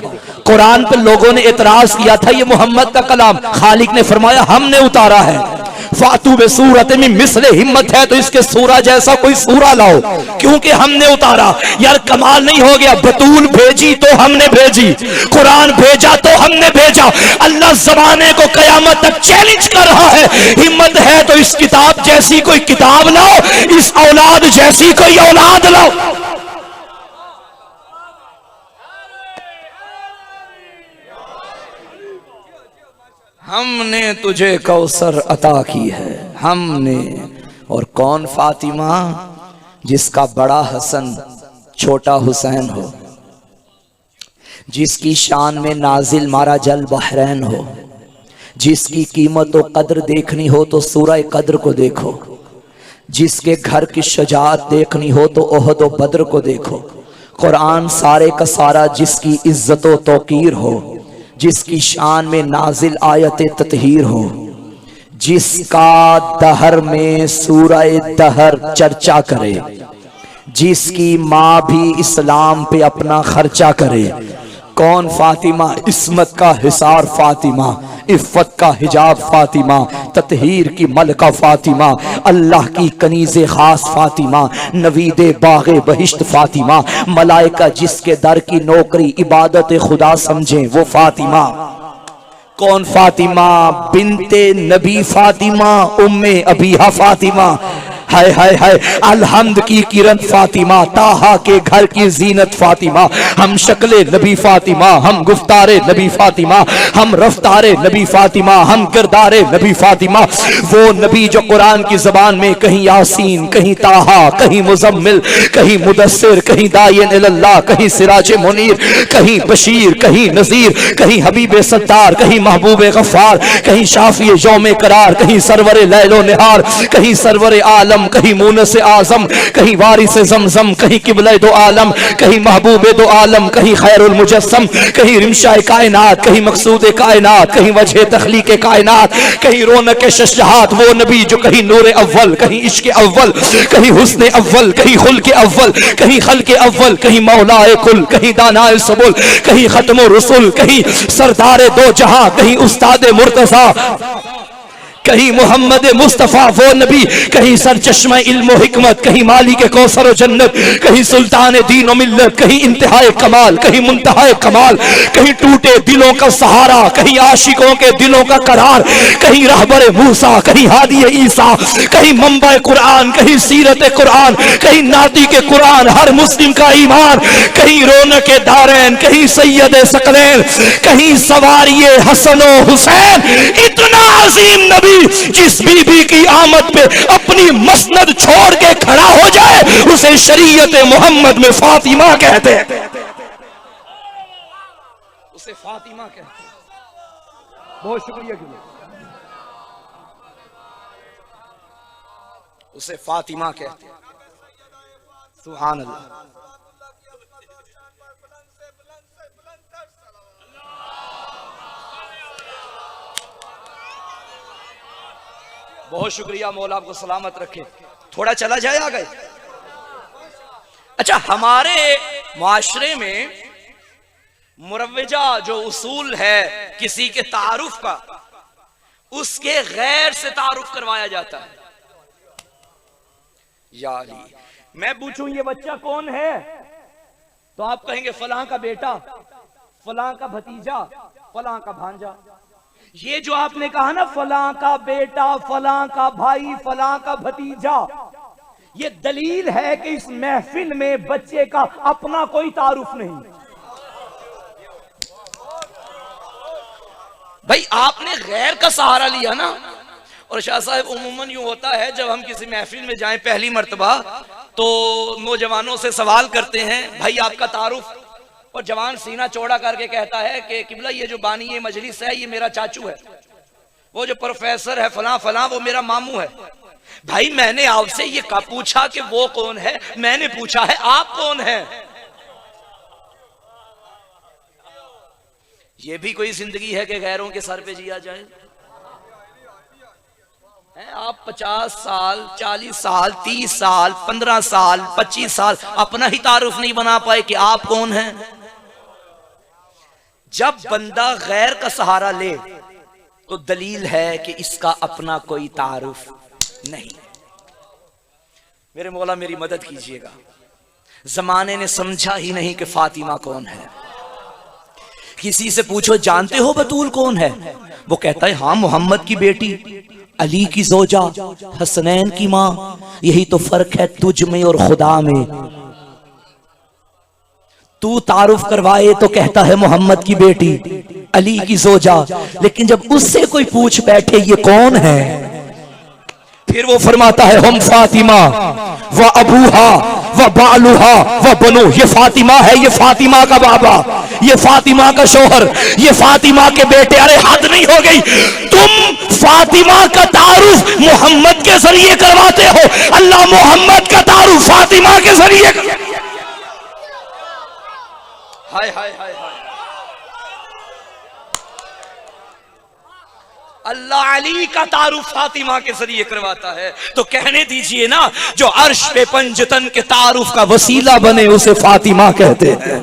कुरान पे लोगों ने एतराज किया था, ये मोहम्मद का कलाम, खालिक ने फरमाया हमने उतारा है। फातू बे सूरत में मिसले, हिम्मत है तो इसके सूरा जैसा कोई सूरा लाओ, क्योंकि हमने उतारा। यार कमाल नहीं हो गया? बतूल भेजी तो हमने भेजी, कुरान भेजा तो हमने भेजा। अल्लाह ज़माने को कयामत तक चैलेंज कर रहा है, हिम्मत है तो इस किताब जैसी कोई किताब लाओ, इस औलाद जैसी कोई औलाद लाओ। हमने तुझे कौसर अता की है, हमने। और कौन? फातिमा, जिसका बड़ा हसन छोटा हुसैन हो, जिसकी शान में नाजिल मारा जल बहरैन हो, जिसकी कीमत व कद्र देखनी हो तो सूरह कद्र को देखो, जिसके घर की शजाअत देखनी हो तो ओहद व बद्र को देखो। कुरान सारे का सारा जिसकी इज्जत व तौकीर हो, जिसकी शान में नाजिल आयत ततहीर हो, जिसका दहर में सूरह दहर चर्चा करे, जिसकी माँ भी इस्लाम पे अपना खर्चा करे। कौन फातिमा? इस्मत का हिसार फातिमा, इफ़्फ़त का हिजाब फातिमा, ततहीर की मलका फातिमा, अल्लाह की कनीज़े खास फातिमा, नवीदे बाग़े बहिश्त फातिमा, मलाइका जिसके दर की नौकरी इबादत खुदा समझे वो फातिमा। कौन फातिमा? बिनते नबी फातिमा, उम्मे अबीहा फातिमा, हाय हाय हाय, अलहम्द की किरण फातिमा, ताहा के घर की जीनत फातिमा, हम शक्ले नबी फातिमा, हम गुफ्तारे नबी फातिमा, हम रफ्तारे नबी फातिमा, हम किरदारे नबी फातिमा। वो नबी जो कुरान की जबान में कहीं यासीन, कहीं ताहा, कहीं मुजम्मिल, कहीं मुदस्सिर, कहीं दायन इल्लाह, कहीं सिराज मुनीर, कहीं बशीर, कहीं नजीर, कहीं हबीब सत्तार, कहीं महबूब गफ्फार, कहीं शाफी यौम करार, कहीं सरवर लैलो निहार, कहीं सरवर आलम, कहीं मूनस आजम, कहीं वारिस जमजम, कहीं किबला दो आलम, कहीं महबूब दो आलम, कहीं खैरुल मुजस्सम, कहीं रिमशाए कायनात, कहीं मकसूद कायनात, कहीं वजह तखलीक कायनात, कहीं रौनक शशहात। वो नबी जो कहीं नूर अव्वल, कहीं इश्क अव्वल, कहीं हुस्न अव्वल, कहीं खुल्क अव्वल, कहीं खल्क अव्वल, कहीं मौलाए कुल, कहीं दानाए सबुल, कहीं खत्म रसूल, कहीं सरदार दो जहां, कहीं उस्ताद मुर्तजा, कहीं मोहम्मद मुस्तफ़ा वो नबी, कहीं सरचश्मा इल्म हिकमत, कहीं मालिक कौसर जन्नत, कहीं सुल्तान दीन मिल्लत, कहीं इंतहाए कमाल, कहीं मुंतहाए कमाल, कहीं टूटे दिलों का सहारा, कहीं आशिकों के दिलों का करार, कहीं रहबर मूसा, कहीं हादी ईसा, कहीं मंबा कुरान, कहीं सीरत कुरान, कहीं नाती के कुरान, हर मुस्लिम का ईमान, कहीं रौनक दारैन, कहीं सैयद सकलैन, कहीं सवारिये हसनो हुसैन। इतना अजीम नबी जिस बीबी की आमद पे अपनी मसनद छोड़ के खड़ा हो जाए उसे शरीयत मोहम्मद में फातिमा कहते हैं, उसे फातिमा कहते हैं। बहुत शुक्रिया, उसे फातिमा कहते हैं। सुभान अल्लाह। बहुत शुक्रिया, मौला आपको सलामत रखे। थोड़ा चला जाए आ गए। अच्छा, हमारे माशरे में मुरव्वजा जो उसूल है किसी के तारुफ का, उसके गैर से तारुफ करवाया जाता है। यानी मैं पूछूं ये बच्चा कौन है, तो आप कहेंगे फलां का बेटा, फलां का भतीजा, फलां का भांजा। ये जो आपने कहा ना, फलां का बेटा, फलां का भाई, फलां का भतीजा, ये दलील है कि इस महफिल में बच्चे का अपना कोई तारुफ नहीं। भाई आपने गैर का सहारा लिया ना। और शाह साहब, उम्मन यूं होता है जब हम किसी महफिल में जाएं पहली मर्तबा, तो नौजवानों से सवाल करते हैं, भाई आपका तारुफ, और जवान सीना चौड़ा करके कहता है कि किबला ये जो बानी ये मजलिस है ये मेरा चाचू है, वो जो प्रोफेसर है फलां फलां वो मेरा मामू है। भाई मैंने आपसे ये कब पूछा कि वो कौन है, मैंने पूछा है आप कौन है। ये भी कोई जिंदगी है कि गैरों के सर पे जिया जाए? आप 50 साल, 40 साल, 30 साल, 15 साल, 25 साल अपना ही तारुफ नहीं बना पाए कि आप कौन हैं। जब बंदा गैर का सहारा ले तो दलील है कि इसका अपना कोई तारुफ नहीं। मेरे मौला मेरी मदद कीजिएगा, जमाने ने समझा ही नहीं कि फातिमा कौन है। किसी से पूछो जानते हो बतूल कौन है, वो कहता है हाँ मोहम्मद की बेटी, अली की जोजा, हसनैन की माँ। यही तो फर्क है तुझ में और खुदा में। तू तारुफ करवाए तो कहता है मोहम्मद की बेटी, अली की जोजा, लेकिन जब उससे कोई पूछ बैठे ये कौन है, फिर वो फरमाता है हम फातिमा व अबूहा व बालूहा व बनो। ये फातिमा है, ये फातिमा का बाबा, ये फातिमा का शोहर, ये फातिमा के बेटे। अरे हद नहीं हो गई? तुम फातिमा का तारुफ मोहम्मद के जरिए करवाते हो, अल्लाह मोहम्मद का तारुफ फातिमा के जरिए। हाय हाय हाय हाय। अल्लाह अली का तारुफ फातिमा के जरिए करवाता है, तो कहने दीजिए ना, जो अर्श पे पंजतन के तारुफ का वसीला बने उसे फातिमा कहते हैं।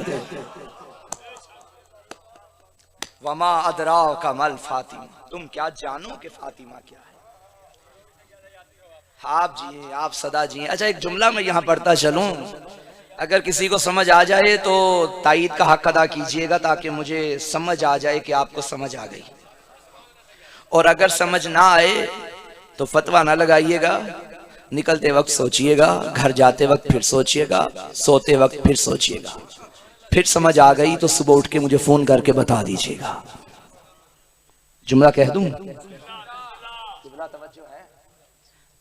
वमा अदरा का मल फातिमा, तुम क्या जानो कि फातिमा क्या है। आप जिए, आप सदा जिए। अच्छा, एक जुमला मैं यहां पढ़ता चलूं, अगर किसी को समझ आ जाए तो ताईद का हक अदा कीजिएगा, ताकि मुझे समझ आ जाए कि आपको समझ आ गई। और अगर समझ ना आए तो फतवा ना लगाइएगा, निकलते वक्त सोचिएगा, घर जाते वक्त फिर सोचिएगा, सोते वक्त फिर सोचिएगा। फिर समझ आ गई तो सुबह उठ के मुझे फोन करके बता दीजिएगा। जुमला कह दूं?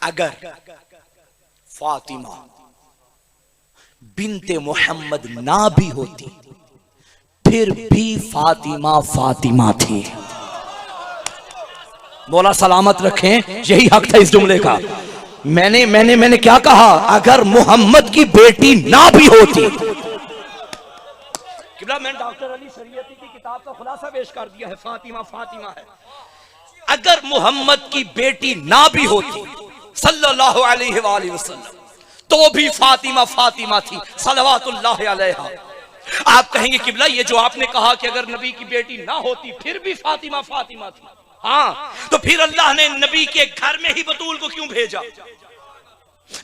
अगर फातिमा बिनते मोहम्मद ना भी होती फिर भी फातिमा फातिमा थी। मौला सलामत रखें, यही हक था इस जुमले का। मैंने क्या कहा? अगर मोहम्मद की बेटी ना भी होती। मैंने डॉक्टर अली शरीयती की किताब का खुलासा पेश कर दिया है, फातिमा फातिमा है। अगर मोहम्मद की बेटी ना भी होती सल्लल्लाहु अलैहि वसल्लम, तो भी फातिमा फातिमा थी सलवातुल्लाह अलैहा। आप कहेंगे किबला, ये जो आपने कहा कि अगर नबी की बेटी ना होती फिर भी फातिमा फातिमा थी, हाँ, तो फिर अल्लाह ने नबी के घर में ही बतूल को क्यों भेजा?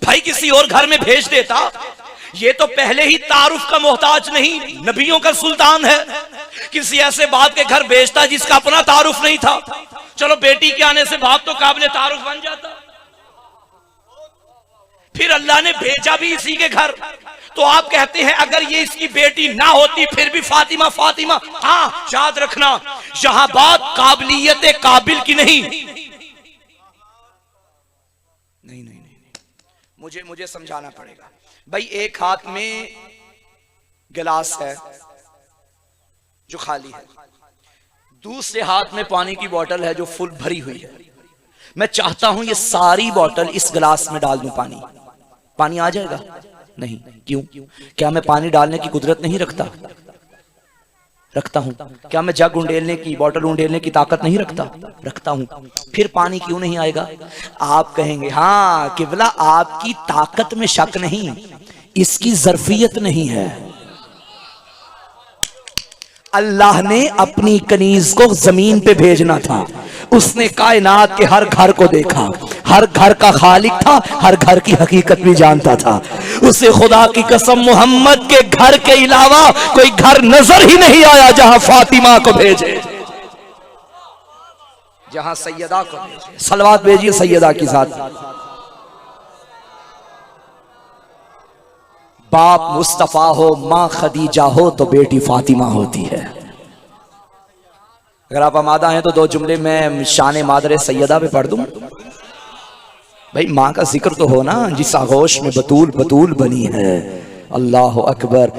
भाई किसी और घर में भेज देता। ये तो पहले ही तारुफ का मोहताज नहीं, नबियों का सुल्तान है। किसी ऐसे बाप के घर भेजता जिसका अपना तारुफ नहीं था, चलो बेटी के आने से बाप तो काबिल तारुफ बन जाता। फिर अल्लाह ने भेजा भी इसी के घर, तो आप कहते हैं अगर ये इसकी बेटी ना होती फिर भी फातिमा फातिमा। हाँ, याद रखना, यहां बात काबिलियत काबिल की नहीं। नहीं, मुझे समझाना पड़ेगा। भाई एक हाथ में गिलास है जो खाली है, दूसरे हाथ में पानी की बोतल है जो फुल भरी हुई है। मैं चाहता हूं ये सारी बोतल इस गिलास में डाल दूं, पानी आ जाएगा? नहीं। क्यों? क्या मैं पानी डालने की कुदरत नहीं रखता? रखता हूं। क्या मैं जग उंडेलने की, बोतल उंडेलने की ताकत नहीं रखता? रखता हूं। फिर पानी क्यों नहीं आएगा? आप कहेंगे हाँ किबला, आपकी ताकत में शक नहीं, इसकी ज़र्फियत नहीं है। अल्लाह ने अपनी कनीज को जमीन पे भेजना था, उसने कायनात के हर घर को देखा, हर घर का खालिक था, हर घर की हकीकत भी जानता था। उसे खुदा की कसम मोहम्मद के घर के अलावा कोई घर नजर ही नहीं आया जहां फातिमा को भेजे, जहां सैयदा को भेजे। सलवात भेजिए सैयदा के साथ। बाप मुस्तफा हो, माँ खदीजा हो, तो बेटी फातिमा होती है। अगर आप आमादा हैं तो दो जुमले में शान मादर सैयदा पे पढ़ दूं। भाई माँ का जिक्र तो हो ना, जिस आगोश में बतूल बतूल बनी है। अल्लाह अकबर।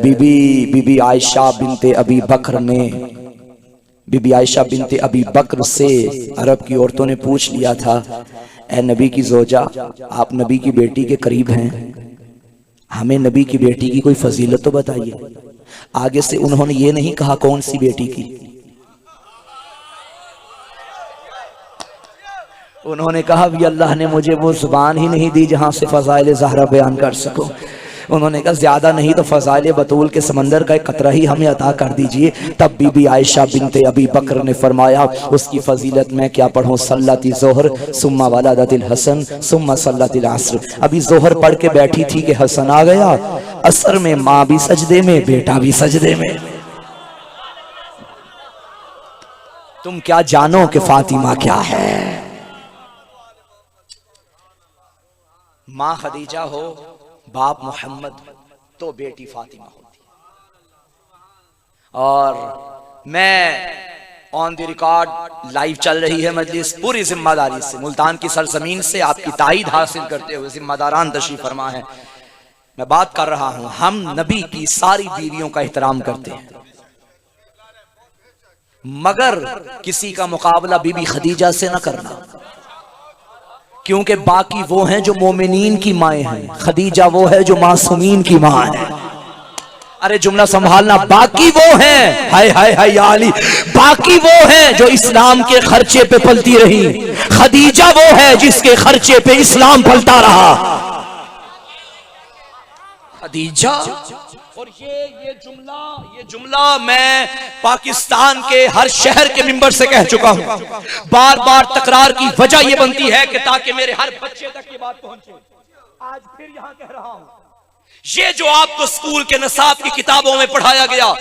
बीबी आयशा बिनते अबी बकर ने, बीबी आयशा बिनते अबी बकर से अरब की औरतों ने पूछ लिया था, ए नबी की जोजा, आप नबी की बेटी के करीब हैं, हमें नबी की बेटी की कोई फजीलत तो बताइए। आगे से उन्होंने ये नहीं कहा कौन सी बेटी की, उन्होंने कहा भी अल्लाह ने मुझे वो जुबान ही नहीं दी जहां से फजाइल ज़हरा बयान कर सको। उन्होंने कहा ज्यादा नहीं तो फजाइल बतूल के समंदर का एक कतरा ही हमें अता कर दीजिए। तब बीबी आयशा बिनते अबी बकर ने फरमाया, उसकी फजीलत मैं क्या पढ़ूं, सल्लती ज़ोहर सुम्मा वलदतिल हसन सुम्मा सल्लतिल अस्र। अभी जोहर पढ़ के बैठी थी कि हसन आ गया, असर में माँ भी सजदे में, बेटा भी सजदे में। तुम क्या जानो कि फातिमा क्या है? माँ खदीजा हो, बाप मोहम्मद, तो बेटी फातिमा होती। और मैं ऑन द रिकॉर्ड लाइव चल रही है मजलिस, पूरी जिम्मेदारी से मुल्तान की सरजमीन से आपकी ताईद हासिल करते हुए जिम्मेदारान तशरीफ फरमा है। मैं बात कर रहा हूं, हम नबी की सारी बीवियों का एहतराम करते हैं, मगर किसी का मुकाबला बीबी खदीजा से न करना, क्योंकि बाकी वो हैं जो मोमिनीन की माएँ हैं, खदीजा वो है जो मासूमीन की माँ है। अरे जुमला संभालना, बाकी वो हैं, हाय हाय हाय या अली, बाकी वो हैं जो इस्लाम के खर्चे पे पलती रही। खदीजा वो है जिसके खर्चे पे इस्लाम पलता रहा, खदीजा। और ये जुमला मैं पाकिस्तान के हर शहर के मिंबर से कह चुका हूं। बार बार तकरार की वजह यह बनती है कि ताकि मेरे हर बच्चे तक ये बात पहुंचे। आज फिर यहां कह रहा हूं, ये जो आपको स्कूल के नसाब की किताबों में पढ़ाया गया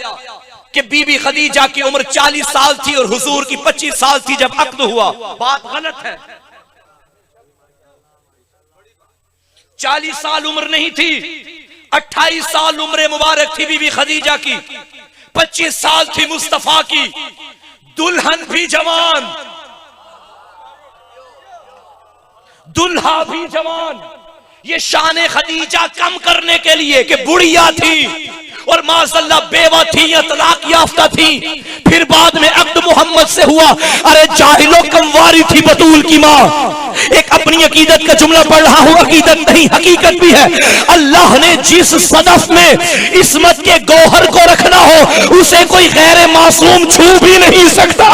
कि बीबी खदीजा की उम्र 40 साल थी और हुजूर की 25 साल थी जब अक्द हुआ, बात गलत है। 40 साल उम्र नहीं थी, 28 साल उम्र मुबारक थी बीबी खदीजा की, 25 साल थी मुस्तफा की। दुल्हन भी जवान, दुल्हा भी जवान। ये शान खदीजा कम करने के लिए कि बुढ़िया थी और माज़अल्लाह बेवा थी या तलाक याफ्ता थी, फिर बाद में अब्द मोहम्मद से हुआ। अरे जाहिलो कमवारी थी बतूल की माँ। एक अपनी अकीदत का जुमला पढ़ रहा हूं, अकीदत नहीं हकीकत भी है। अल्लाह ने जिस सदफ में इस्मत के गौहर को रखना हो उसे कोई गैर मासूम छू भी नहीं सकता।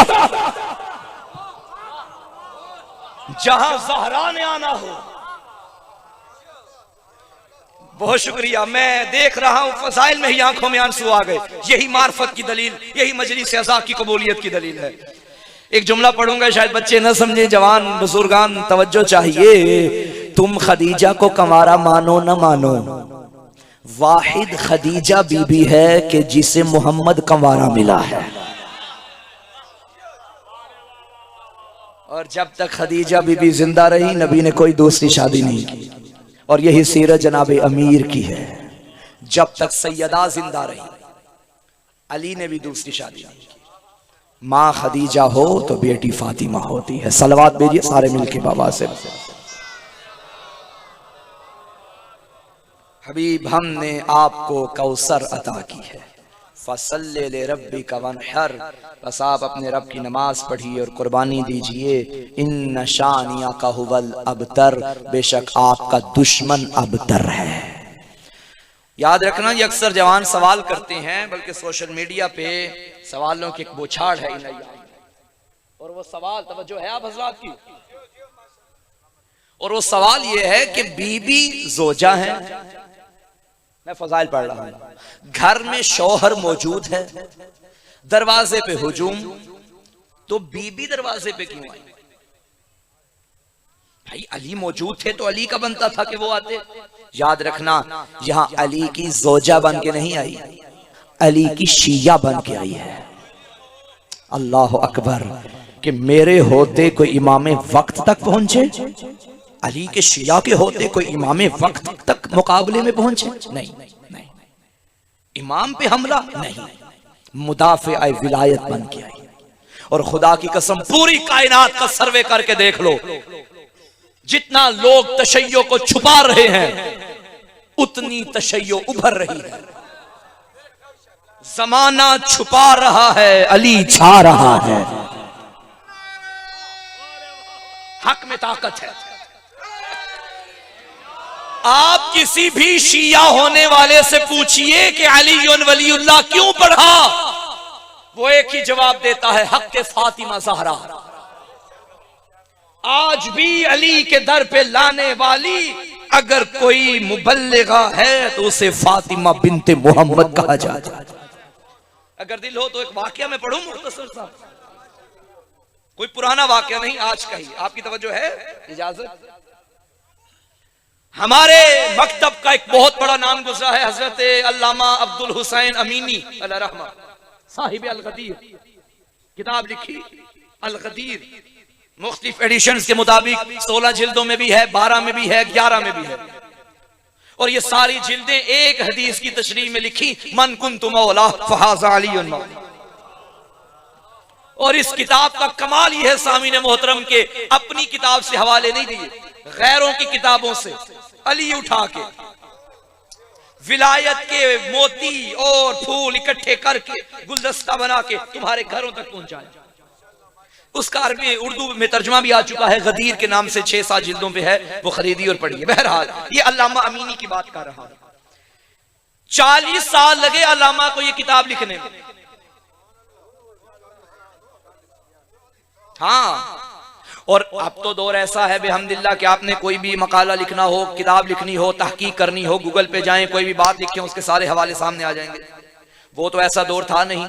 जहां ज़हरा ने आना हो। बहुत शुक्रिया, मैं देख रहा हूं फजाइल में ही आंखों में आंसू आ गए। यही मार्फत की दलील, यही मजलिस अज़ा की कबूलियत की दलील है। एक जुमला पढ़ूंगा, शायद बच्चे न समझे, जवान बुजुर्गान तवज्जो चाहिए। तुम खदीजा को कंवारा मानो न मानो, वाहिद खदीजा बीबी है कि जिसे मोहम्मद कंवारा मिला है। और जब तक खदीजा बीबी जिंदा रही नबी ने कोई दूसरी शादी नहीं की। और यही सीरत जनाब अमीर की है। जब तक सैयदा जिंदा रही अली ने भी दूसरी शादी नहीं की। माँ खदीजा हो तो बेटी फातिमा होती है। सलवात भेजिए सारे मिलके बाबा से। हबीब हमने आपको कौसर अता की है, फसल्ले ले रब्बी का वनहर, बस आप अपने रब की नमाज पढ़िए और कुर्बानी दीजिए। इन शानिया का हुवल अबतर, बेशक आपका दुश्मन अबतर है। याद रखना, ये अक्सर जवान सवाल करते हैं, बल्कि सोशल मीडिया पे सवालों की एक बौछार है और वो सवाल तवज्जो है आप हजरात की, और वो सवाल ये है कि बीबी जोजा है, मैं फजाइल पढ़ रहा हूं, घर में शौहर मौजूद है, दरवाजे पे हुजूम, तो बीबी दरवाजे पे क्यों आई? भाई अली मौजूद थे तो अली का बनता था कि वो आते। याद रखना, यहां अली की जोजा बन के नहीं आई, अली की शिया बन के आई है। अल्लाह अकबर, कि मेरे होते कोई इमाम वक्त तक पहुंचे, अली के शिया के होते कोई इमाम वक्त तक मुकाबले में पहुंचे? नहीं, नहीं। इमाम पे हमला नहीं, मुदाफे आए विलायत बन के आई। और खुदा की कसम पूरी कायनात का सर्वे करके देख लो, जितना लोग तशय्यो को छुपा रहे हैं उतनी तशय्यो उभर रही है। जमाना छुपा रहा है, अली छा रहा है। हक में ताकत है। आप किसी भी शिया होने वाले से पूछिए कि अली वलीउल्लाह क्यों पढ़ा, वो एक ही जवाब देता है, हक के फातिमा ज़हरा। आज भी अली के दर पे लाने वाली अगर कोई मुबल्लिगा है तो उसे फातिमा बिनते मोहम्मद कहा जाता है। अगर दिल हो तो एक वाकया में पढ़ूं मुख्तसर सा, कोई पुराना वाकया नहीं, आज का ही। आपकी तवज्जो है, इजाजत? हमारे मकतब का एक बहुत बड़ा नाम गुजरा है, हजरत अल्लामा अब्दुल हुसैन अमीनी अलैहि रहमा, साहिब अल-गदीर, किताब लिखी अल-गदीर, मुख्तलिफ एडिशंस के मुताबिक 16 जिल्दों में भी है, 12 में भी है, 11 में भी है। और ये सारी जिल्दें एक हदीस की तशरीह में लिखी, मन कुन्तु मौला फहाज़ा अलीयुन मौला। और इस किताब का कमाल यह है सामीने मोहतरम के अपनी किताब से हवाले नहीं दिए, गैरों की किताबों से अली उठा के विलायत के मोती और फूल इकट्ठे करके गुलदस्ता बना के तुम्हारे घरों तक पहुंचाए। उसका अरबी उर्दू में तर्जुमा भी आ चुका है, गदीर के नाम से 6-7 जिल्दों पे है, वो खरीदी और पढ़िए। बहरहाल ये अल्लामा अमीनी की बात कर रहा है। 40 साल लगे अल्लामा को ये किताब लिखने में। हाँ, और अब तो दौर ऐसा है बेहम्दुलिल्लाह कि आपने कोई भी मकाला लिखना हो, किताब लिखनी हो, तहकीक करनी हो, गूगल पे जाएं, कोई भी बात लिखें, उसके सारे हवाले सामने आ जाएंगे। वो तो ऐसा दौर था नहीं।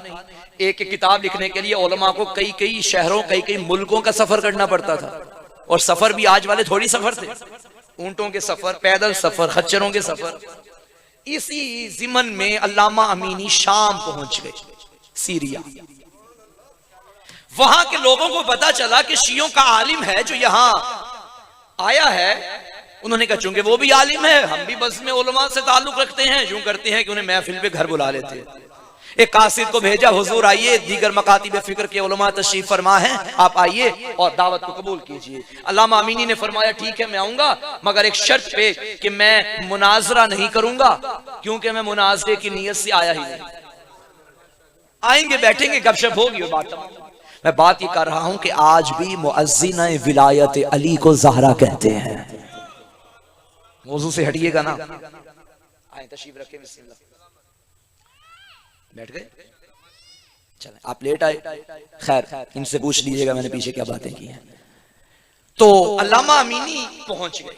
एक एक किताब लिखने के लिए उलमा को कई कई शहरों, कई कई मुल्कों का सफर करना पड़ता था। और सफर भी आज वाले थोड़ी सफर थे, ऊंटों के सफर, पैदल सफर, खच्चरों के सफर। इसी जिमन में अल्लामा अमीनी शाम पहुंच गए, सीरिया। वहां के लोगों को पता चला कि शियों का आलिम है जो यहां आया है। उन्होंने कहा चूंकि वो भी आलिम है, हम भी बस में उलमा से ताल्लुक रखते हैं। यूं करते हैं कि उन्हें महफिल पे घर बुला लेते हैं। एक कासिद को भेजा, हुजूर आइए, दीगर मकातिब फिक्र के उलमा तशरीफ फरमा हैं, आप आइए और दावत को कबूल कीजिए। अल्लामा अमीनी ने फरमाया ठीक है मैं आऊंगा, मगर एक शर्त पे कि मैं मुनाजरा नहीं करूंगा, क्योंकि मैं मुनाजरे की नीयत से आया ही नहीं। आएंगे, बैठेंगे, गपशप होगी और बात। मैं बात ये कर रहा हूं कि आज भी मुअज्जिन विलायत अली को ज़हरा कहते हैं। मौजू से हटिएगा ना, आए तशरीफ रखे, बिस्मिल्लाह। बैठ गए, चलें, आप लेट आए, खैर इनसे पूछ लीजिएगा मैंने पीछे क्या बातें की हैं। तो अल्लामा अमीनी पहुंच गए।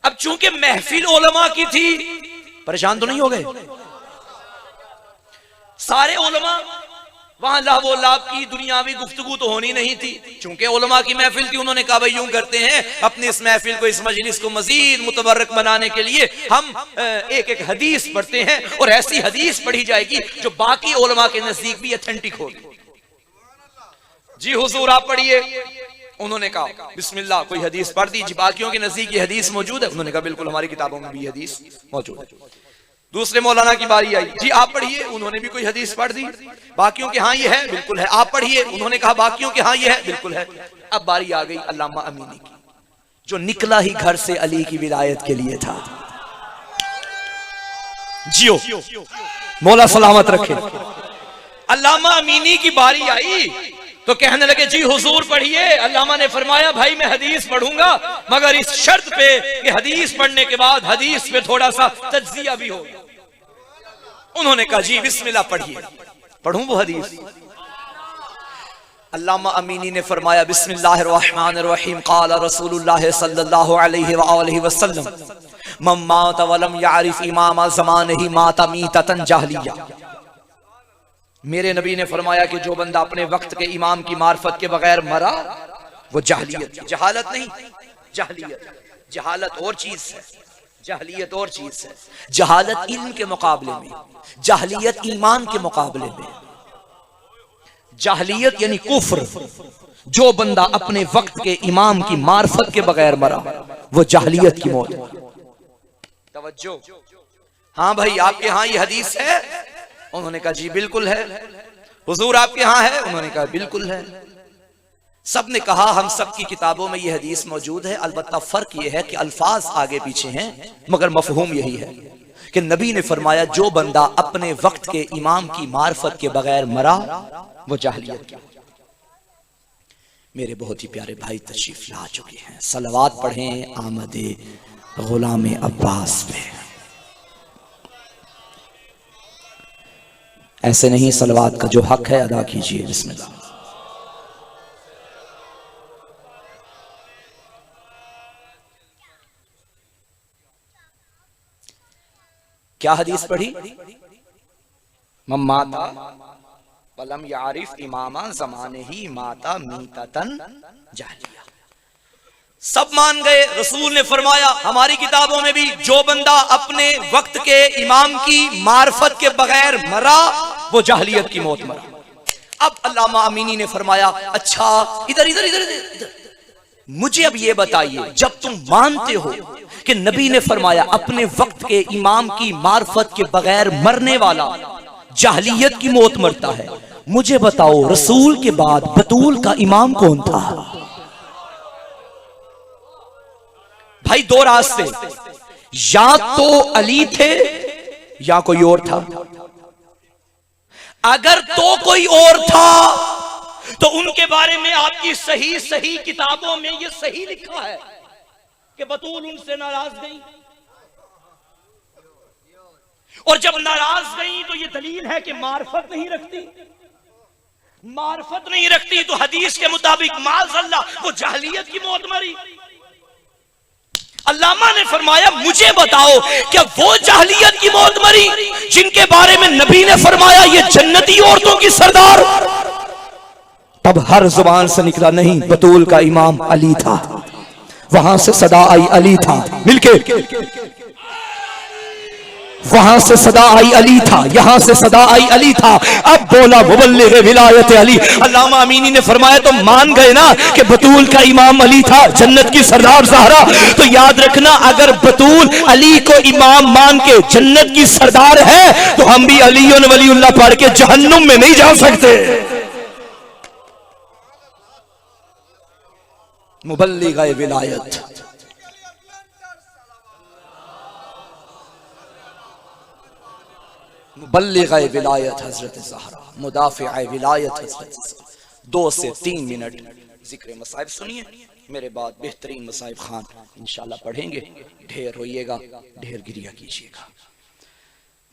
अब चूंकि महफिल उलमा की थी, परेशान तो नहीं हो गए सारे उलमा? वहां लाभ लाभ की दुनियावी गुफ्तगू तो होनी नहीं थी। चूंकि उलमा की महफिल थी, उन्होंने कहा भाई यूं करते हैं, अपनी इस महफिल को, इस मजलिस को मजीद मुतबर्रक बनाने के लिए हम एक एक हदीस पढ़ते हैं, और ऐसी हदीस पढ़ी जाएगी जो बाकी उलमा के नजदीक भी ऑथेंटिक होगी। जी हुजूर आप पढ़िए। उन्होंने कहा बिस्मिल्लाह, कोई हदीस पढ़ दी। बाकियों के नजदीक ये हदीस मौजूद है? उन्होंने कहा बिल्कुल, हमारी किताबों में भी हदीस मौजूद है। दूसरे मौलाना की बारी आई, जी आप पढ़िए। उन्होंने भी कोई हदीस पढ़ दी। बाकियों के हाँ ये है, बिल्कुल है। आप पढ़िए। उन्होंने कहा बाकियों के हाँ ये है, बिल्कुल है। अब बारी आ गई अल्लामा अमीनी की, जो निकला ही घर से अली की विलायत के लिए था। जियो, मौला सलामत रखे। अल्लामा अमीनी की बारी आई तो कहने लगे जी हुजूर पढ़िए। अल्लामा ने फरमाया भाई मैं हदीस पढ़ूंगा, मगर इस शर्त पे कि हदीस पढ़ने के बाद हदीस पे थोड़ा सा तज्जिया भी हो। उन्होंने कहा जी बिस्मिल्लाह पढ़िए। पढ़ूं वो हदीस? अल्लामा अमीनी ने फरमाया बिस्मिल्लाहिर्रहमानिर्रहीम, क़ाल रसूलुल्लाह सल्लल्लाहु अलैहि वसल्लम, मन मात वलम यारिफ इमाम ज़मानिही माता मीततन जाहलिया। मेरे नबी ने फरमाया कि जो बंदा अपने वक्त के इमाम की मार्फत के बगैर मरा, वो जाहलियत, जहालत नहीं, जाहलियत। जहालत और चीज है, जाहलियत और चीज है। जहालत इल्म के मुकाबले में, जाहलियत ईमान के मुकाबले में। जाहलियत यानी कुफ्र। जो बंदा अपने वक्त के इमाम की मार्फत के बगैर मरा, वो जाहलियत की मौत। तवज्जो। हाँ भाई आपके यहाँ ये हदीस है? उन्होंने कहा जी बिल्कुल है। हुजूर आपके यहाँ है? उन्होंने कहा बिल्कुल है। सब ने कहा हम सब की किताबों में ये हदीस मौजूद है, अलबत्ता फर्क ये है कि अल्फाज आगे पीछे हैं, मगर मफहूम यही है कि नबी ने फरमाया जो बंदा अपने वक्त के इमाम की मार्फत के बगैर मरा, वो जाहलियत की। मेरे बहुत ही प्यारे भाई तशरीफ ला चुके हैं, सलवात पढ़ें आमदे गुलाम अब्बास पे। ऐसे नहीं, सलवात का जो हक है अदा कीजिए। बिस्मिल्लाह। क्या हदीस पढ़ी? माता वलम यारिफ इमामा ज़मानिही माता मीततन जाहलिया। सब मान गए। रसूल ने फरमाया हमारी किताबों में भी जो बंदा अपने वक्त के इमाम की मार्फत के बगैर मरा, वो जाहलियत की मौत मरा। अब अल्लामा अमीनी ने फरमाया अच्छा इधर इधर इधर इधर, मुझे अब ये बताइए, जब तुम मानते हो कि नबी ने फरमाया अपने वक्त के इमाम की मार्फत के बगैर मरने वाला जाहलियत की मौत मरता है, मुझे बताओ रसूल के बाद बतूल का इमाम कौन था? भाई दो रास्ते, या तो अली थे या कोई और था। अगर तो कोई और था तो उनके बारे में आपकी सही सही किताबों में यह सही लिखा है कि बतूल उनसे नाराज गई। और जब नाराज गई तो ये दलील है कि मार्फत नहीं रखती, मार्फत नहीं रखती तो हदीस के मुताबिक माज़अल्लाह वो जाहिलियत की मौत मरी। अल्लामा ने फरमाया मुझे बताओ क्या वो जाहिलियत की मौत मरी जिनके बारे में नबी ने फरमाया ये जन्नती औरतों की सरदार। तब हर जुबान से निकला नहीं, बतूल का इमाम अली था। वहां से सदा आई अली था, मिलके वहां से सदा आई अली था, यहां से सदा आई अली था। अब बोला मुबल्लिग विलायत अली। अल्लामा अमीनी ने फरमाया तो मान गए ना कि बतूल का इमाम अली था, जन्नत की सरदार ज़हरा। तो याद रखना अगर बतूल अली को इमाम मान के जन्नत की सरदार है तो हम भी अली और वलीउल्लाह पढ़ के जहन्नुम में नहीं जा सकते। मुबल्लिग विलायत, मुबल्लिग विलायत हजरत ज़हरा, मुदाफ़िअ विलायत हजरत ज़हरा। 2 से 3 मिनट जिक्र मसाइब सुनिए, मेरे बाद बेहतरीन मसाइब खान इंशाल्लाह पढ़ेंगे। ढेर रोइएगा, ढेर गिरिया कीजिएगा।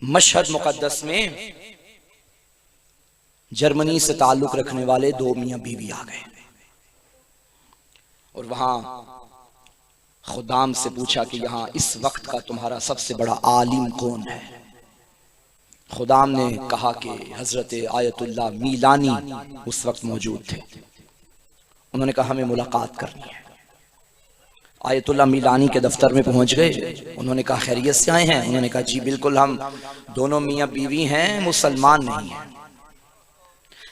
मशहद मुक़द्दस में जर्मनी से ताल्लुक रखने वाले 2 मियाँ बीवी आ गए और वहां खुदाम से पूछा कि यहाँ इस वक्त का तुम्हारा सबसे बड़ा आलिम कौन है। खुदाम ने कहा कि हजरत आयतुल्लाह मीलानी उस वक्त मौजूद थे। उन्होंने कहा हमें मुलाकात करनी है। आयतुल्लाह मीलानी के दफ्तर में पहुंच गए। उन्होंने कहा खैरियत से आए हैं? उन्होंने कहा जी बिल्कुल, हम दोनों मियाँ बीवी हैं, मुसलमान नहीं हैं,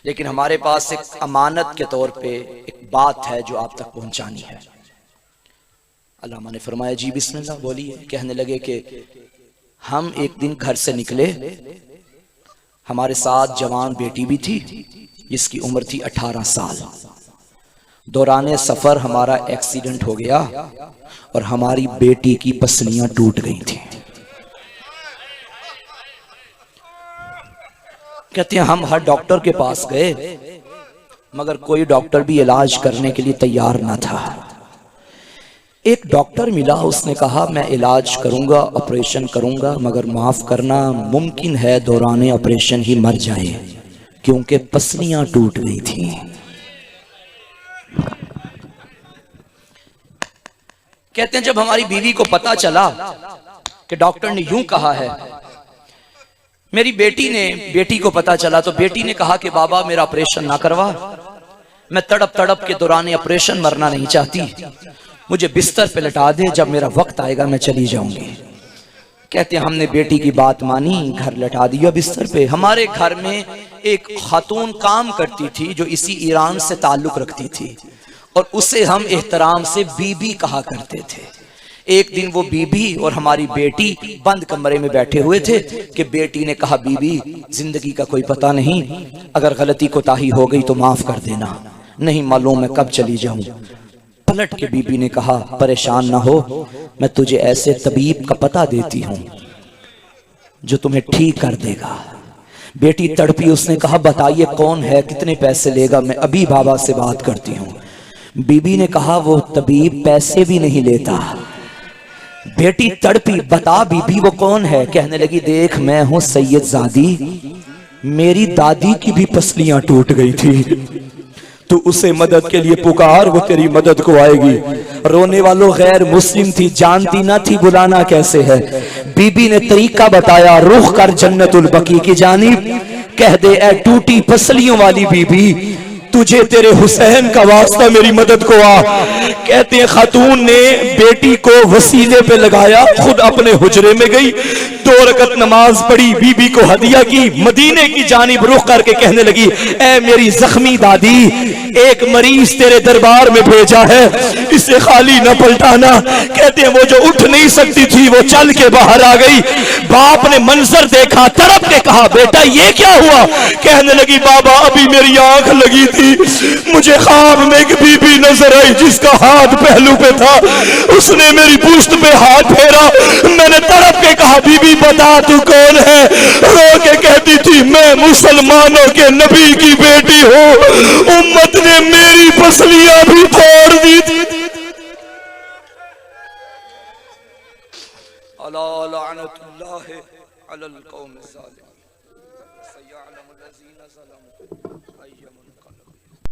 लेकिन हमारे पास एक अमानत के तौर पे एक बात है जो आप तक पहुंचानी है। अल्लामा ने फरमाया जी बिस्मिल्लाह बोलिए। कहने लगे कि हम एक दिन घर से निकले, हमारे साथ जवान बेटी भी थी जिसकी उम्र थी 18 साल। दौरान सफर हमारा एक्सीडेंट हो गया और हमारी बेटी की पसलियां टूट गई थी। कहते हैं हम हर डॉक्टर के पास गए मगर कोई डॉक्टर भी इलाज करने के लिए तैयार ना था। एक डॉक्टर मिला, उसने कहा मैं इलाज करूंगा, ऑपरेशन करूंगा, मगर माफ करना मुमकिन है दौरान ऑपरेशन ही मर जाए क्योंकि पसलियां टूट गई थी। कहते हैं जब हमारी बीवी को पता चला कि डॉक्टर ने यूं कहा है, मेरी बेटी को पता चला तो बेटी ने कहा कि बाबा मेरा ऑपरेशन ना करवा, मैं तड़प तड़प के दौरान ऑपरेशन मरना नहीं चाहती, मुझे बिस्तर पे लटा दे, जब मेरा वक्त आएगा मैं चली जाऊंगी। कहते हैं हमने बेटी की बात मानी, घर लटा दिया बिस्तर पे। हमारे घर में एक खातून काम करती थी जो इसी ईरान से ताल्लुक रखती थी और उसे हम एहतराम से बीबी कहा करते थे। एक दिन वो बीबी और हमारी बेटी बंद कमरे में बैठे हुए थे कि बेटी ने कहा बीबी जिंदगी का कोई पता नहीं, अगर गलती कोताही हो गई तो माफ कर देना, नहीं मालूम मैं कब चली जाऊं। पलट के बीबी ने कहा परेशान ना हो, मैं तुझे ऐसे तबीब का पता देती हूं जो तुम्हें ठीक कर देगा। बेटी तड़पी, उसने कहा बताइए कौन है, कितने पैसे लेगा, मैं अभी बाबा से बात करती हूँ। बीबी ने कहा वो तबीब पैसे भी नहीं लेता। बेटी तड़पी, बता बीबी वो कौन है। कहने लगी देख मैं हूं सैयद ज़ादी, मेरी दादी की भी पसलियां टूट गई थी, तू उसे मदद के लिए पुकार, वो तेरी मदद को आएगी। रोने वालों गैर मुस्लिम थी, जानती ना थी बुलाना कैसे है। बीबी ने तरीका बताया, रुख कर जन्नतुल बकी की जानिब, कह दे ए टूटी पसलियों वाली बीबी तुझे तेरे हुसैन का वास्ता मेरी मदद को आ। कहते हैं खातून ने बेटी को वसीले पे लगाया, खुद अपने हुजरे में गई, 2 रकत नमाज पढ़ी, बीबी को हदिया की, मदीने की जानिब रुख करके कहने लगी ए मेरी जख्मी दादी, एक मरीज तेरे दरबार में भेजा है, इसे खाली न पलटाना। कहते हैं वो जो उठ नहीं सकती थी वो चल के बाहर आ गई। बाप ने मंजर देखा, तड़प के कहा बेटा ये क्या हुआ। कहने लगी बाबा अभी मेरी आंख लगी थी, मुझे ख्वाब में एक बीबी नजर आई जिसका हाथ पहलू पे था, उसने मेरी पुश्त पे हाथ फेरा, मैंने तड़प के कहा बीबी बता तू कौन है। रो के कहती थी मैं मुसलमानों के नबी की बेटी हूँ, उम्मत ने मेरी पसलियां भी तोड़ दी थी। अला लानतुल्लाह अलल कौम ज़ालिमीन सयअलमुल लज़ीना ज़लमू अय्युल मुनक़लब।